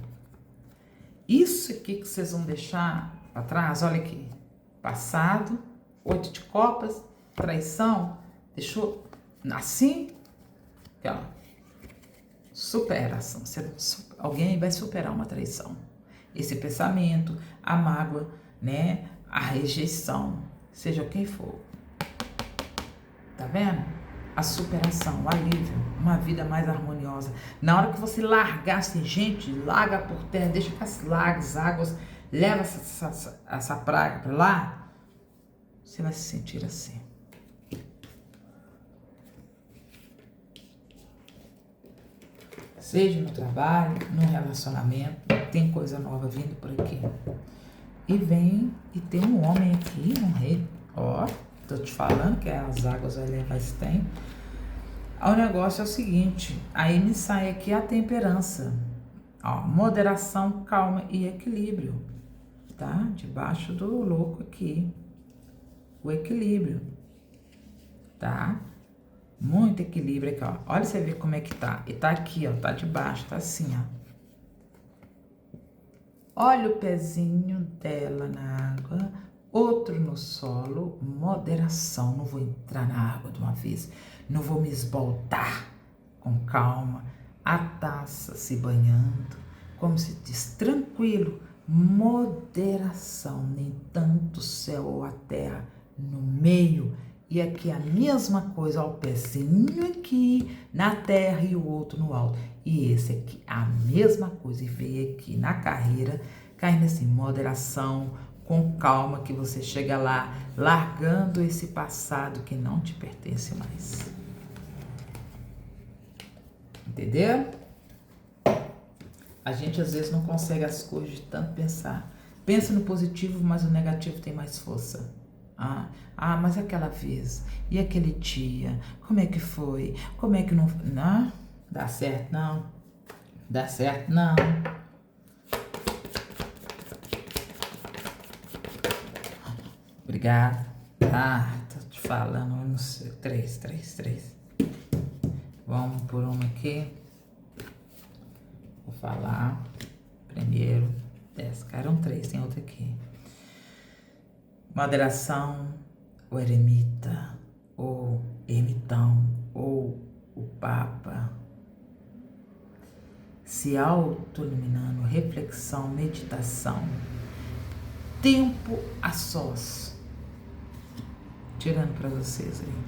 Isso aqui que vocês vão deixar para trás, olha aqui, passado, 8 de copas, traição, deixou assim, ó, superação. Alguém vai superar uma traição. Esse pensamento, a mágoa, né, a rejeição, seja quem for. Tá vendo? A superação, o alívio, uma vida mais harmoniosa. Na hora que você largar, assim, gente, larga por terra, deixa que as lagos, águas, leva essa praga para lá, você vai se sentir assim. Seja no trabalho, no relacionamento, tem coisa nova vindo por aqui. E vem, e tem um homem aqui, um rei, ó, tô te falando que as águas vai levar esse tempo. O negócio é o seguinte, aí me sai aqui a temperança, ó, moderação, calma e equilíbrio, tá? Debaixo do louco aqui, o equilíbrio, tá? Muito equilíbrio aqui, ó. Olha você ver como é que tá. E tá aqui, ó, tá debaixo, tá assim, ó. Olha o pezinho dela na água, outro no solo, moderação. Não vou entrar na água de uma vez, não vou me esbaltar, com calma, a taça se banhando, como se diz, tranquilo, moderação, nem tanto o céu ou a terra no meio. E aqui a mesma coisa, ó, o pezinho aqui na terra e o outro no alto. E esse aqui, a mesma coisa, e veio aqui na carreira, caindo assim, moderação, com calma, que você chega lá, largando esse passado que não te pertence mais. Entendeu? A gente às vezes não consegue as coisas de tanto pensar. Pensa no positivo, mas o negativo tem mais força. Mas aquela vez, e aquele dia, como é que foi? Como é que não... Não, dá certo não. Dá certo não. Obrigada. Tô te falando, eu não sei. 3. Vamos por uma aqui. Vou falar primeiro. 10. Caíram 3, tem outra aqui. Moderação, o eremita, ou ermitão, ou o papa. Se auto-iluminando, reflexão, meditação. Tempo a sós. Tirando para vocês aí.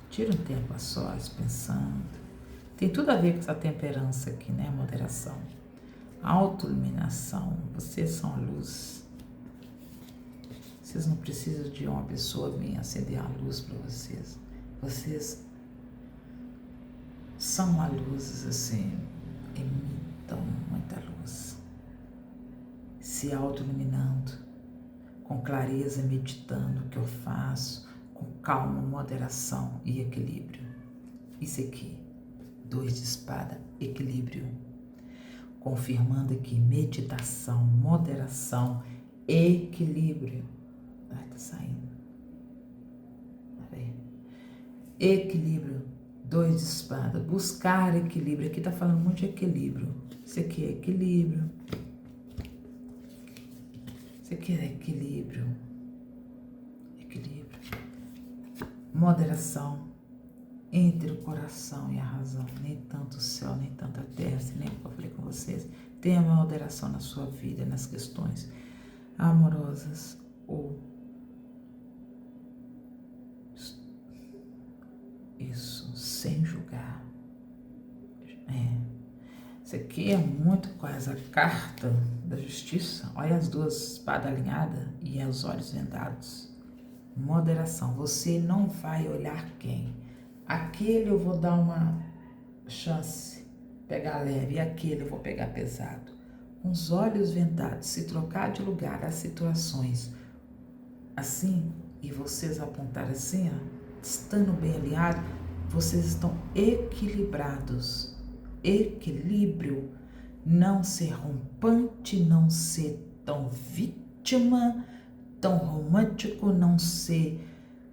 Tira um tempo a sós, pensando. Tem tudo a ver com essa temperança aqui, né? Moderação. Auto-iluminação. Vocês são a luz. Vocês não precisam de uma pessoa vir acender a luz para vocês. Vocês são a luz, assim, emitam muita luz. Se auto-iluminando, com clareza, meditando o que eu faço, com calma, moderação e equilíbrio. Isso aqui, 2 de espada, equilíbrio. Confirmando aqui, meditação, moderação, equilíbrio. Tá saindo. Equilíbrio, 2 de espada, buscar equilíbrio. Aqui tá falando muito de equilíbrio. Isso aqui é equilíbrio. Isso aqui é equilíbrio. Equilíbrio. Moderação entre o coração e a razão. Nem tanto o céu, nem tanto a terra. Assim, nem que eu falei com vocês. Tenha uma moderação na sua vida, nas questões amorosas, ou. Isso, sem julgar. Isso aqui é muito quase a carta da justiça. Olha as duas espadas alinhadas e os olhos vendados. Moderação. Você não vai olhar quem. Aquele eu vou dar uma chance, pegar leve, e aquele eu vou pegar pesado. Com os olhos vendados, se trocar de lugar as situações assim, e vocês apontarem assim, ó, estando bem alinhados, vocês estão equilibrados. Equilíbrio, não ser rompante, não ser tão vítima, tão romântico, não ser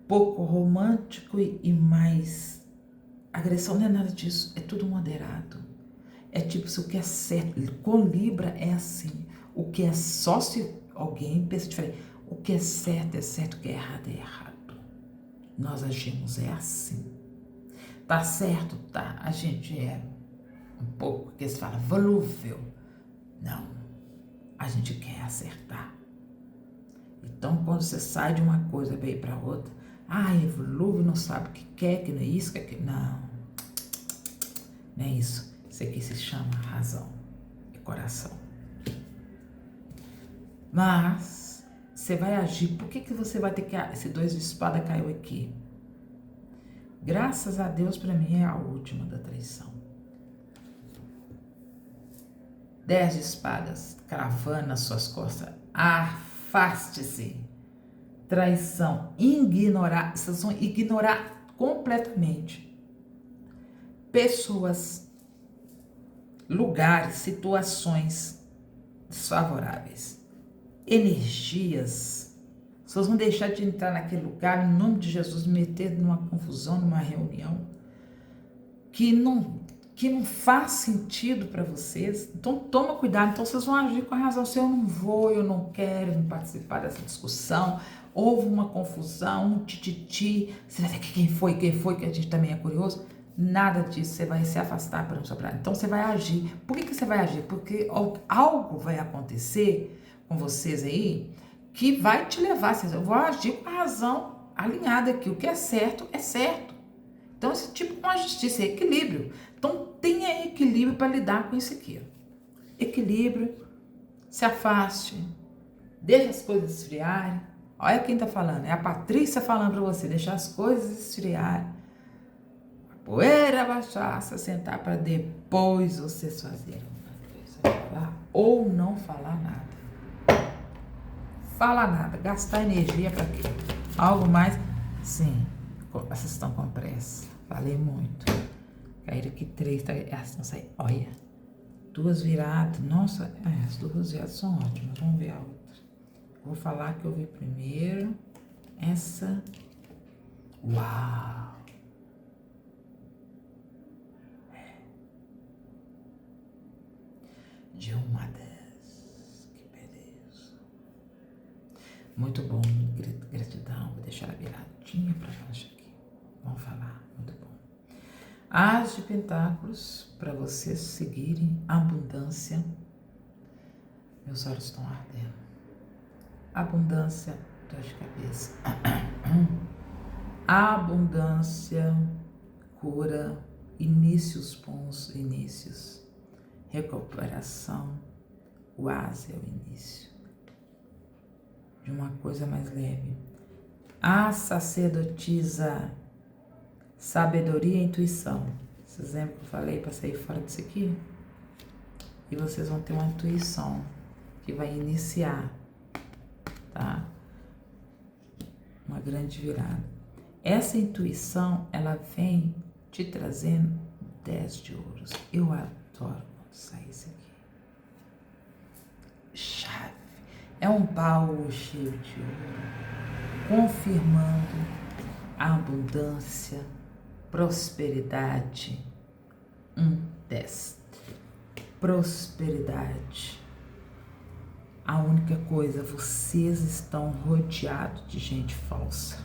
pouco romântico e mais agressão, não é nada disso, é tudo moderado. É tipo, se o que é certo, com Libra é assim, o que é só se alguém pensa diferente, o que é certo, o que é errado. Nós agimos, é assim. Tá certo? Tá. A gente é um pouco, que eles falam, volúvel. Não, a gente quer acertar. Então, quando você sai de uma coisa para ir para outra, é volúvel, não sabe o que quer, que não é isso, que é aquilo. Não é isso. Isso aqui se chama razão e coração. Mas você vai agir. Por que você vai ter que... Esse 2 de espada caiu aqui. Graças a Deus, para mim, é a última da traição. 10 de espadas, cravando nas suas costas. Afaste-se. Traição. Ignorar. Vocês vão ignorar completamente. Pessoas, lugares, situações desfavoráveis. Energias. Vocês vão deixar de entrar naquele lugar, em nome de Jesus, meter numa confusão, numa reunião que não faz sentido para vocês. Então toma cuidado. Então vocês vão agir com a razão. Se eu não vou, eu não quero participar dessa discussão, houve uma confusão, um tititi, você vai dizer quem foi, que a gente também é curioso. Nada disso, você vai se afastar para não sobrar. Então você vai agir. Por que você vai agir? Porque algo vai acontecer com vocês aí que vai te levar. Eu vou agir com a razão alinhada aqui. O que é certo, é certo. Então esse tipo de uma justiça é equilíbrio. Então tenha equilíbrio para lidar com isso aqui. Equilíbrio, se afaste, deixa as coisas esfriarem. Olha quem tá falando, é a Patrícia falando para você, deixar as coisas esfriarem. A poeira baixar, se sentar para depois vocês fazerem uma coisa. Ou não falar nada. Fala nada, gastar energia para quê? Algo mais? Sim, vocês estão com pressa. Falei muito. Caíram aqui 3, tá? Olha, 2 viradas. Nossa, as 2 viradas são ótimas. Vamos ver a outra. Vou falar que eu vi primeiro. Essa. Uau! De uma das. Que beleza. Muito bom. Gratidão. Vou deixar ela viradinha pra baixo aqui. Vamos falar. Muito bom. As de pentáculos, para vocês seguirem a abundância. Meus olhos estão ardendo. Abundância, dor de cabeça. Abundância, cura, inícios bons, inícios. Recuperação, o asa é o início de uma coisa mais leve. A sacerdotisa, sabedoria e intuição. Vocês lembram que eu falei para sair fora disso aqui? E vocês vão ter uma intuição que vai iniciar, tá? Uma grande virada. Essa intuição, ela vem te trazendo 10 de ouros. Eu adoro quando sai isso aqui. Chave. É um baú cheio de ouro, confirmando a abundância, prosperidade. 10. Prosperidade. A única coisa, vocês estão rodeados de gente falsa.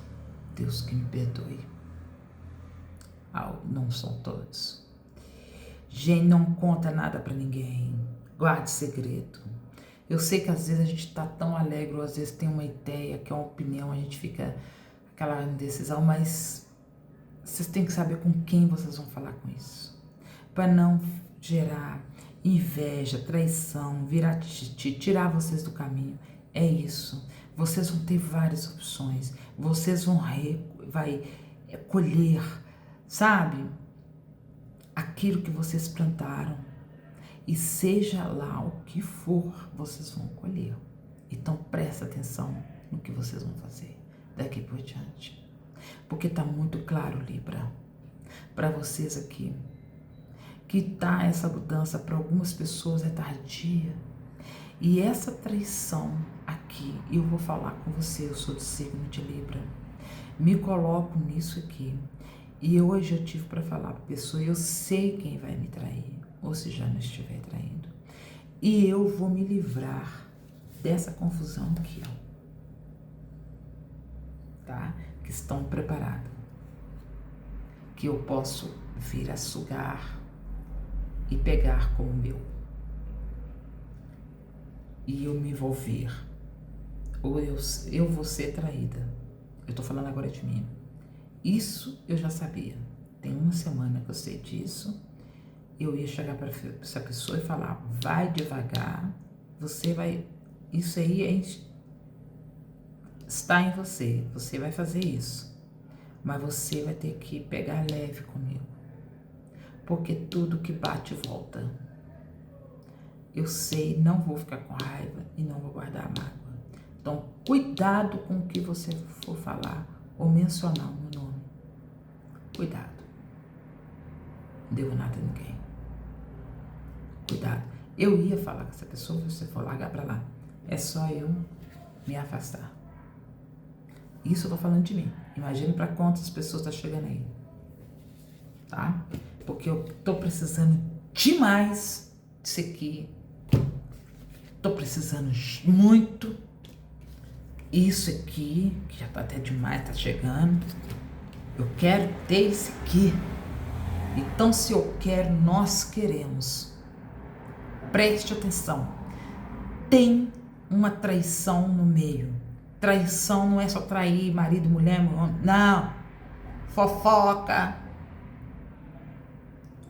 Deus que me perdoe. Não são todos. Gente, não conta nada pra ninguém. Guarde segredo. Eu sei que às vezes a gente tá tão alegre, ou às vezes tem uma ideia, que é uma opinião, a gente fica aquela indecisão, mas vocês têm que saber com quem vocês vão falar com isso. Para não gerar inveja, traição, tirar vocês do caminho. É isso. Vocês vão ter várias opções. Vocês vai colher, sabe? Aquilo que vocês plantaram. E seja lá o que for, vocês vão colher. Então presta atenção no que vocês vão fazer daqui por diante. Porque tá muito claro, Libra, para vocês aqui, que tá essa mudança para algumas pessoas é tardia. E essa traição aqui, eu vou falar com você, eu sou do signo de Libra, me coloco nisso aqui. E hoje eu tive para falar para a pessoa, eu sei quem vai me trair, ou se já não estiver traindo. E eu vou me livrar dessa confusão aqui, ó. Tá? Que estão preparados. Que eu posso vir a sugar e pegar como meu. E eu me envolver. Ou eu vou ser traída. Eu tô falando agora de mim. Isso eu já sabia. Tem uma semana que eu sei disso. Eu ia chegar para essa pessoa e falar, vai devagar, você vai, isso aí está em você vai fazer isso, mas você vai ter que pegar leve comigo, porque tudo que bate volta. Eu sei, não vou ficar com raiva e não vou guardar mágoa. Então, cuidado com o que você for falar ou mencionar o meu nome. Cuidado. Não devo nada a ninguém. Cuidado. Eu ia falar com essa pessoa, se você for largar pra lá, é só eu me afastar. Isso eu tô falando de mim. Imagine para quantas pessoas tá chegando aí. Tá? Porque eu tô precisando demais disso aqui. Tô precisando muito. Isso aqui, que já tá até demais, tá chegando. Eu quero ter isso aqui. Então, se eu quero, nós queremos. Preste atenção, tem uma traição no meio. Traição não é só trair marido, mulher, não. Fofoca,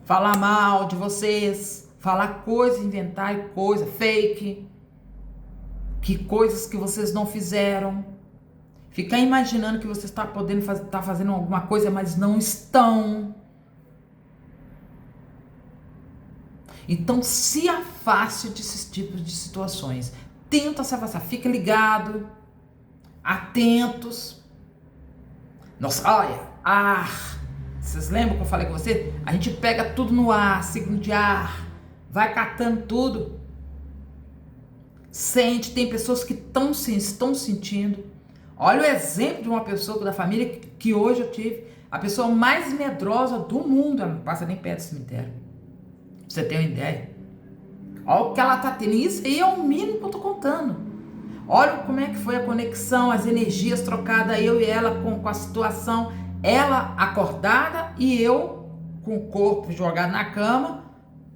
falar mal de vocês, falar coisa, inventar coisa, fake, que coisas que vocês não fizeram. Ficar imaginando que você está podendo tá fazendo alguma coisa, mas não estão. Então, se afaste desses tipos de situações. Tenta se afastar. Fica ligado. Atentos. Nossa, olha. Ar. Vocês lembram que eu falei com você? A gente pega tudo no ar, signo de ar. Vai catando tudo. Sente. Tem pessoas que estão sentindo. Olha o exemplo de uma pessoa da família que hoje eu tive. A pessoa mais medrosa do mundo. Ela não passa nem perto do cemitério. Você tem uma ideia? Olha o que ela tá tendo. Isso aí é o mínimo que eu tô contando. Olha como é que foi a conexão, as energias trocadas, eu e ela com a situação. Ela acordada e eu com o corpo jogado na cama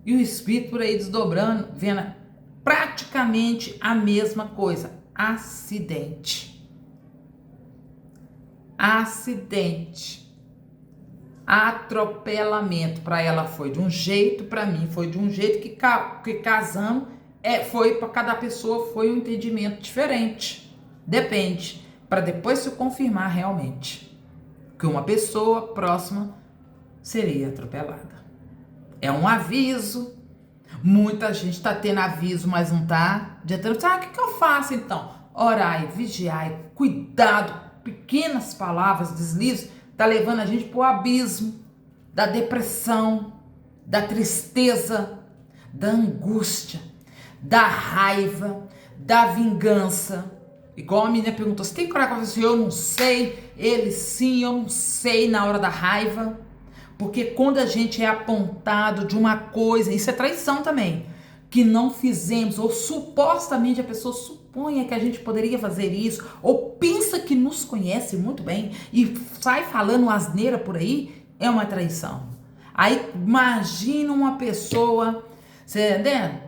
e o espírito por aí desdobrando, vendo praticamente a mesma coisa. Acidente. Acidente. Atropelamento. Para ela foi de um jeito, para mim foi de um jeito, que casamos, foi para cada pessoa foi um entendimento diferente. Depende, para depois se confirmar realmente que uma pessoa próxima seria atropelada. É um aviso. Muita gente está tendo aviso, mas não está. O que eu faço então? Orai, vigiai, cuidado. Pequenas palavras, deslizes, tá levando a gente pro abismo da depressão, da tristeza, da angústia, da raiva, da vingança. Igual a menina perguntou, você tem coragem para fazer? Eu não sei. Ele sim, eu não sei, na hora da raiva. Porque quando a gente é apontado de uma coisa, isso é traição também, que não fizemos, ou supostamente a pessoa suponha que a gente poderia fazer isso, ou pensa que nos conhece muito bem e sai falando asneira por aí, é uma traição. Aí imagina uma pessoa, você entendendo?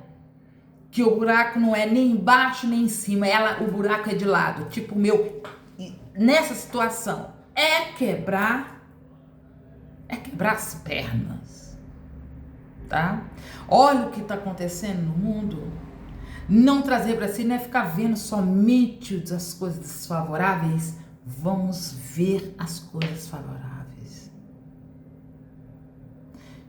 que o buraco não é nem embaixo nem em cima, o buraco é de lado, tipo o meu. Nessa situação, é quebrar as pernas, tá? Olha o que está acontecendo no mundo. Não trazer para si, não é ficar vendo somente as coisas desfavoráveis. Vamos ver as coisas favoráveis.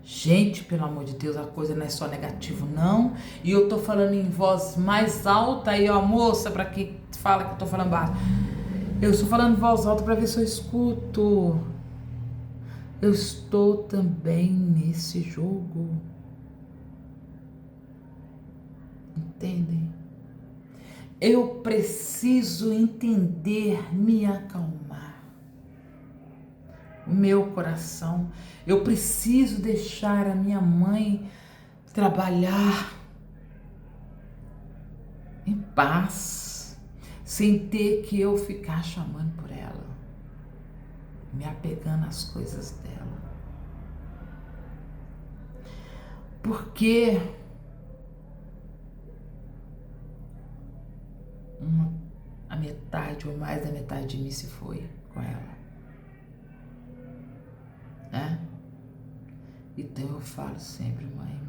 Gente, pelo amor de Deus, a coisa não é só negativo, não. E eu tô falando em voz mais alta aí, ó, moça, pra quem fala que eu tô falando baixo. Eu estou falando em voz alta pra ver se eu escuto. Eu estou também nesse jogo. Entendem? Eu preciso entender, me acalmar. O meu coração. Eu preciso deixar a minha mãe trabalhar em paz, sem ter que eu ficar chamando por ela, me apegando às coisas dela. Porque a metade ou mais da metade de mim se foi com ela, né? Então eu falo sempre, mãe,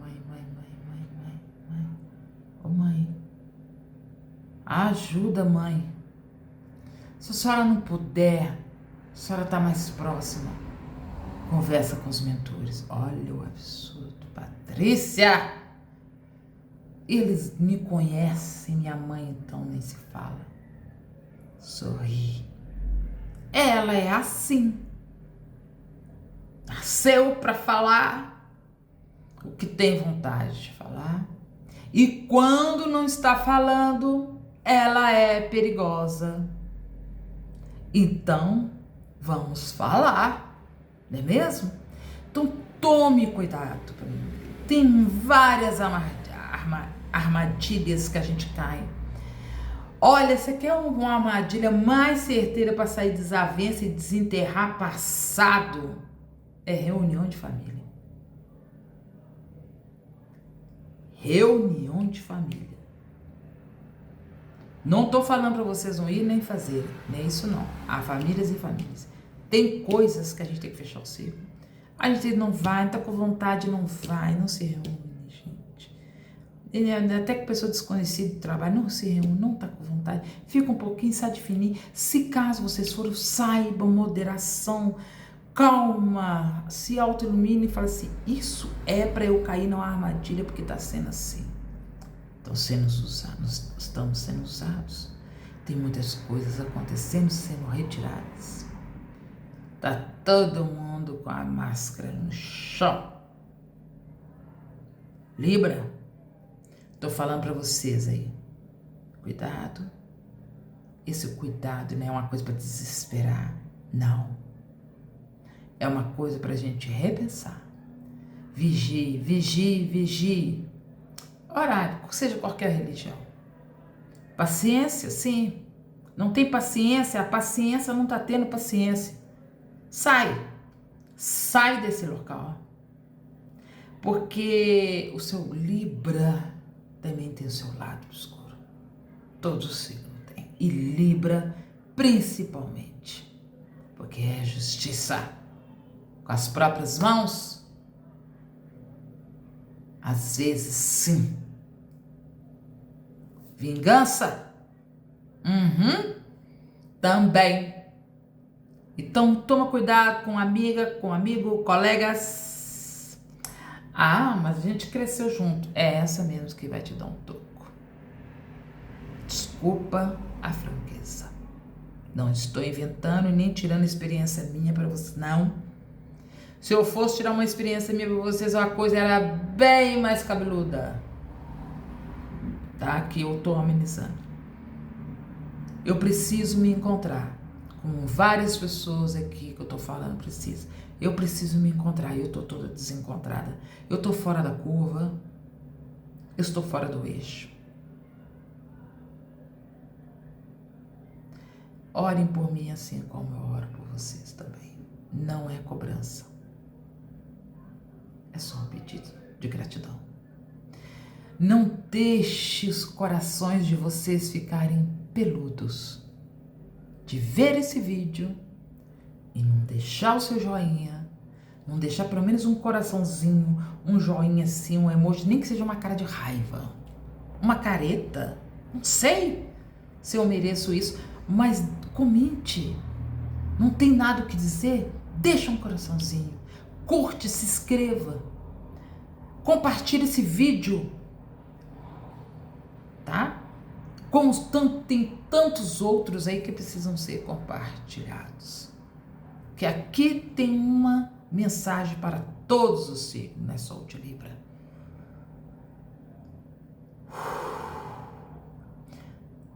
ô mãe, ajuda, mãe. Se a senhora não puder, a senhora está mais próxima, conversa com os mentores. Olha o absurdo, Patrícia! Eles me conhecem, minha mãe então nem se fala. Sorri. Ela é assim. Nasceu para falar o que tem vontade de falar. E quando não está falando, ela é perigosa. Então, vamos falar, não é mesmo? Então, tome cuidado. Tem várias armadilhas que a gente cai. Olha, você quer uma armadilha mais certeira para sair de desavença e desenterrar passado? É reunião de família. Reunião de família. Não estou falando para vocês não ir nem fazer, nem isso não. Há famílias e famílias. Tem coisas que a gente tem que fechar o ciclo. A gente não vai, não tá com vontade, não vai, não se reúne, gente. Até que pessoa desconhecida de trabalho não se reúne, não tá com vontade. Fica um pouquinho, sabe definir. Se caso vocês forem, saibam moderação, calma, se auto-ilumine e fala assim, isso é para eu cair numa armadilha porque tá sendo assim. Estamos sendo usados. Tem muitas coisas acontecendo, sendo retiradas. Tá todo mundo com a máscara no chão. Libra, tô falando para vocês aí. Cuidado. Esse cuidado não é uma coisa para desesperar. Não. É uma coisa para a gente repensar. Vigie, vigie, vigie. Horário, seja qualquer religião. Paciência, sim. Não tem paciência, a paciência não tá tendo paciência. Sai desse local. Porque o seu Libra também tem o seu lado obscuro. Todos os signos têm. E Libra principalmente. Porque é justiça. Com as próprias mãos. Às vezes sim. Vingança? Também. Então toma cuidado com amiga, com amigo, colegas. Ah, mas a gente cresceu junto. É essa mesmo que vai te dar um toco. Desculpa a franqueza. Não estou inventando e nem tirando experiência minha para vocês, não. Se eu fosse tirar uma experiência minha para vocês, a coisa era bem mais cabeluda. Tá? Que eu tô amenizando. Eu preciso me encontrar com várias pessoas aqui que eu tô falando, eu preciso me encontrar, eu tô toda desencontrada, eu tô fora da curva, eu estou fora do eixo. Orem por mim assim como eu oro por vocês também. Não é cobrança, é só um pedido de gratidão. Não deixe os corações de vocês ficarem peludos de ver esse vídeo e não deixar o seu joinha, não deixar pelo menos um coraçãozinho, um joinha assim, um emoji, nem que seja uma cara de raiva, uma careta, não sei se eu mereço isso, mas comente, não tem nada o que dizer, deixa um coraçãozinho, curte, se inscreva, compartilhe esse vídeo, tá? Como tem tantos outros aí que precisam ser compartilhados. Que aqui tem uma mensagem para todos os signos, não é só o de Libra.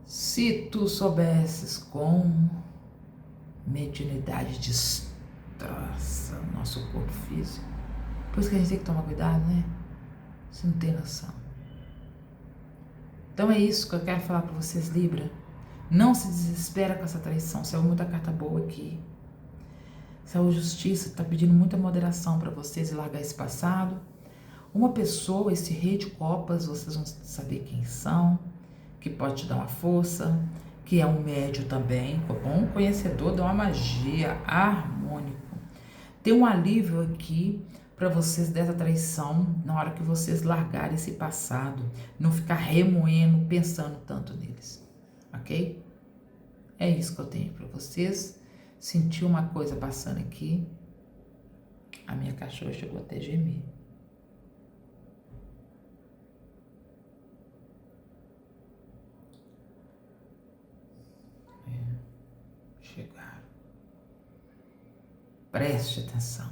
Se tu soubesses como mediunidade destroça o nosso corpo físico, por isso que a gente tem que tomar cuidado, né? Você não tem noção. Então é isso que eu quero falar para vocês, Libra. Não se desespera com essa traição. Saiu muita carta boa aqui. Saiu justiça, está pedindo muita moderação para vocês e largar esse passado. Uma pessoa, esse rei de copas, vocês vão saber quem são, que pode te dar uma força, que é um médio também, um conhecedor de uma magia, harmônico. Tem um alívio aqui para vocês dessa traição na hora que vocês largarem esse passado, não ficar remoendo, pensando tanto neles, ok? É isso que eu tenho para vocês. Senti uma coisa passando aqui, a minha cachorra chegou até gemer. Chegaram. Preste atenção.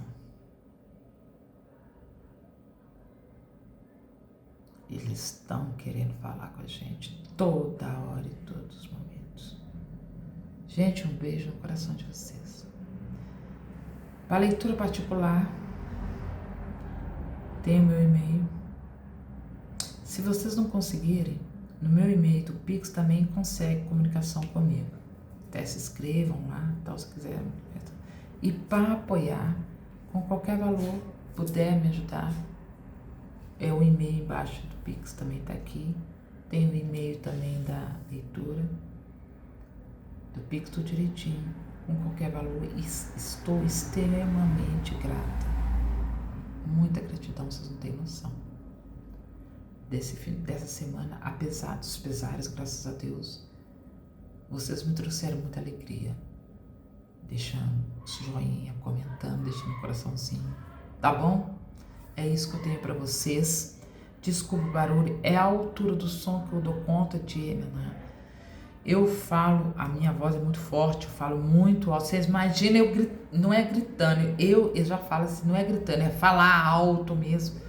Eles estão querendo falar com a gente toda hora e todos os momentos. Gente, um beijo no coração de vocês. Para leitura particular, tem o meu e-mail. Se vocês não conseguirem, no meu e-mail do Pix também consegue comunicação comigo. Até se inscrevam lá, tal, se quiser. E para apoiar, com qualquer valor, puder me ajudar, é o e-mail embaixo do Pix, também está aqui. Tem o e-mail também da leitura do Pix, tudo direitinho, com qualquer valor. Estou extremamente grata. Muita gratidão, vocês não têm noção. Dessa semana, apesar dos pesares, graças a Deus, vocês me trouxeram muita alegria. Deixando joinha, comentando, deixando um coraçãozinho. Tá bom? É isso que eu tenho para vocês. Desculpa o barulho, é a altura do som que eu dou conta de, né? Eu falo, a minha voz é muito forte, eu falo muito alto. Vocês imaginam, não é gritando, eu já falo assim, não é gritando, é falar alto mesmo.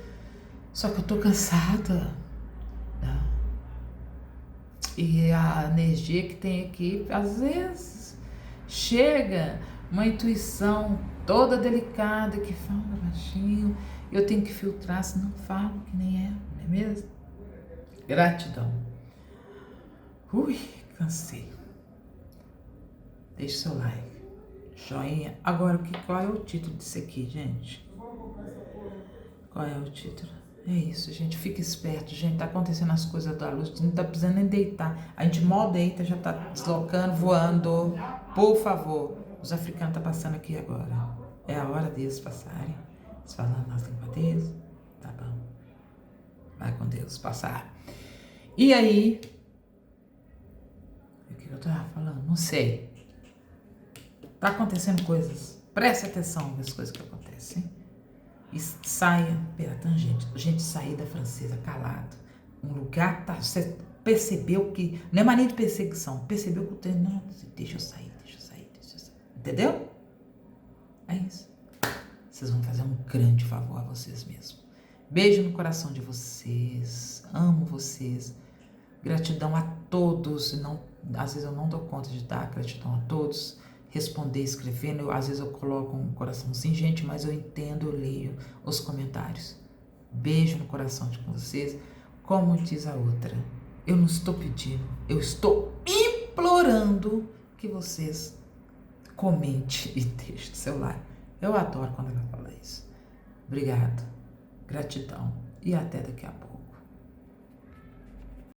Só que eu tô cansada. Né? E a energia que tem aqui, às vezes, chega uma intuição toda delicada que fala baixinho. Eu tenho que filtrar, senão falo que nem é, não é mesmo? Gratidão. Ui, cansei. Deixe seu like, joinha. Agora, qual é o título disso aqui, gente? Qual é o título? É isso, gente. Fica esperto, gente. Tá acontecendo as coisas da luz. Não tá precisando nem deitar. A gente mal deita, já tá deslocando, voando. Por favor. Os africanos tá passando aqui agora. É a hora deles passarem. Eles falando nas línguas deles. Tá bom. Vai com Deus passar. E aí? O que eu tava falando? Não sei. Tá acontecendo coisas. Preste atenção nas coisas que acontecem. E saia pela tangente. Gente, sair da francesa calado. Um lugar, tá, você percebeu que, não é mania de perseguição, percebeu que o trem, não, deixa eu sair. Entendeu? É isso. Vocês vão fazer um grande favor a vocês mesmos. Beijo no coração de vocês. Amo vocês. Gratidão a todos. Às vezes eu não dou conta de dar gratidão a todos. Responder, escrevendo. Às vezes eu coloco um coraçãozinho, gente, mas eu entendo, eu leio os comentários. Beijo no coração de vocês. Como diz a outra, eu não estou pedindo, eu estou implorando que vocês comente e deixe o seu like. Eu adoro quando ela fala isso. Obrigado, gratidão e até daqui a pouco.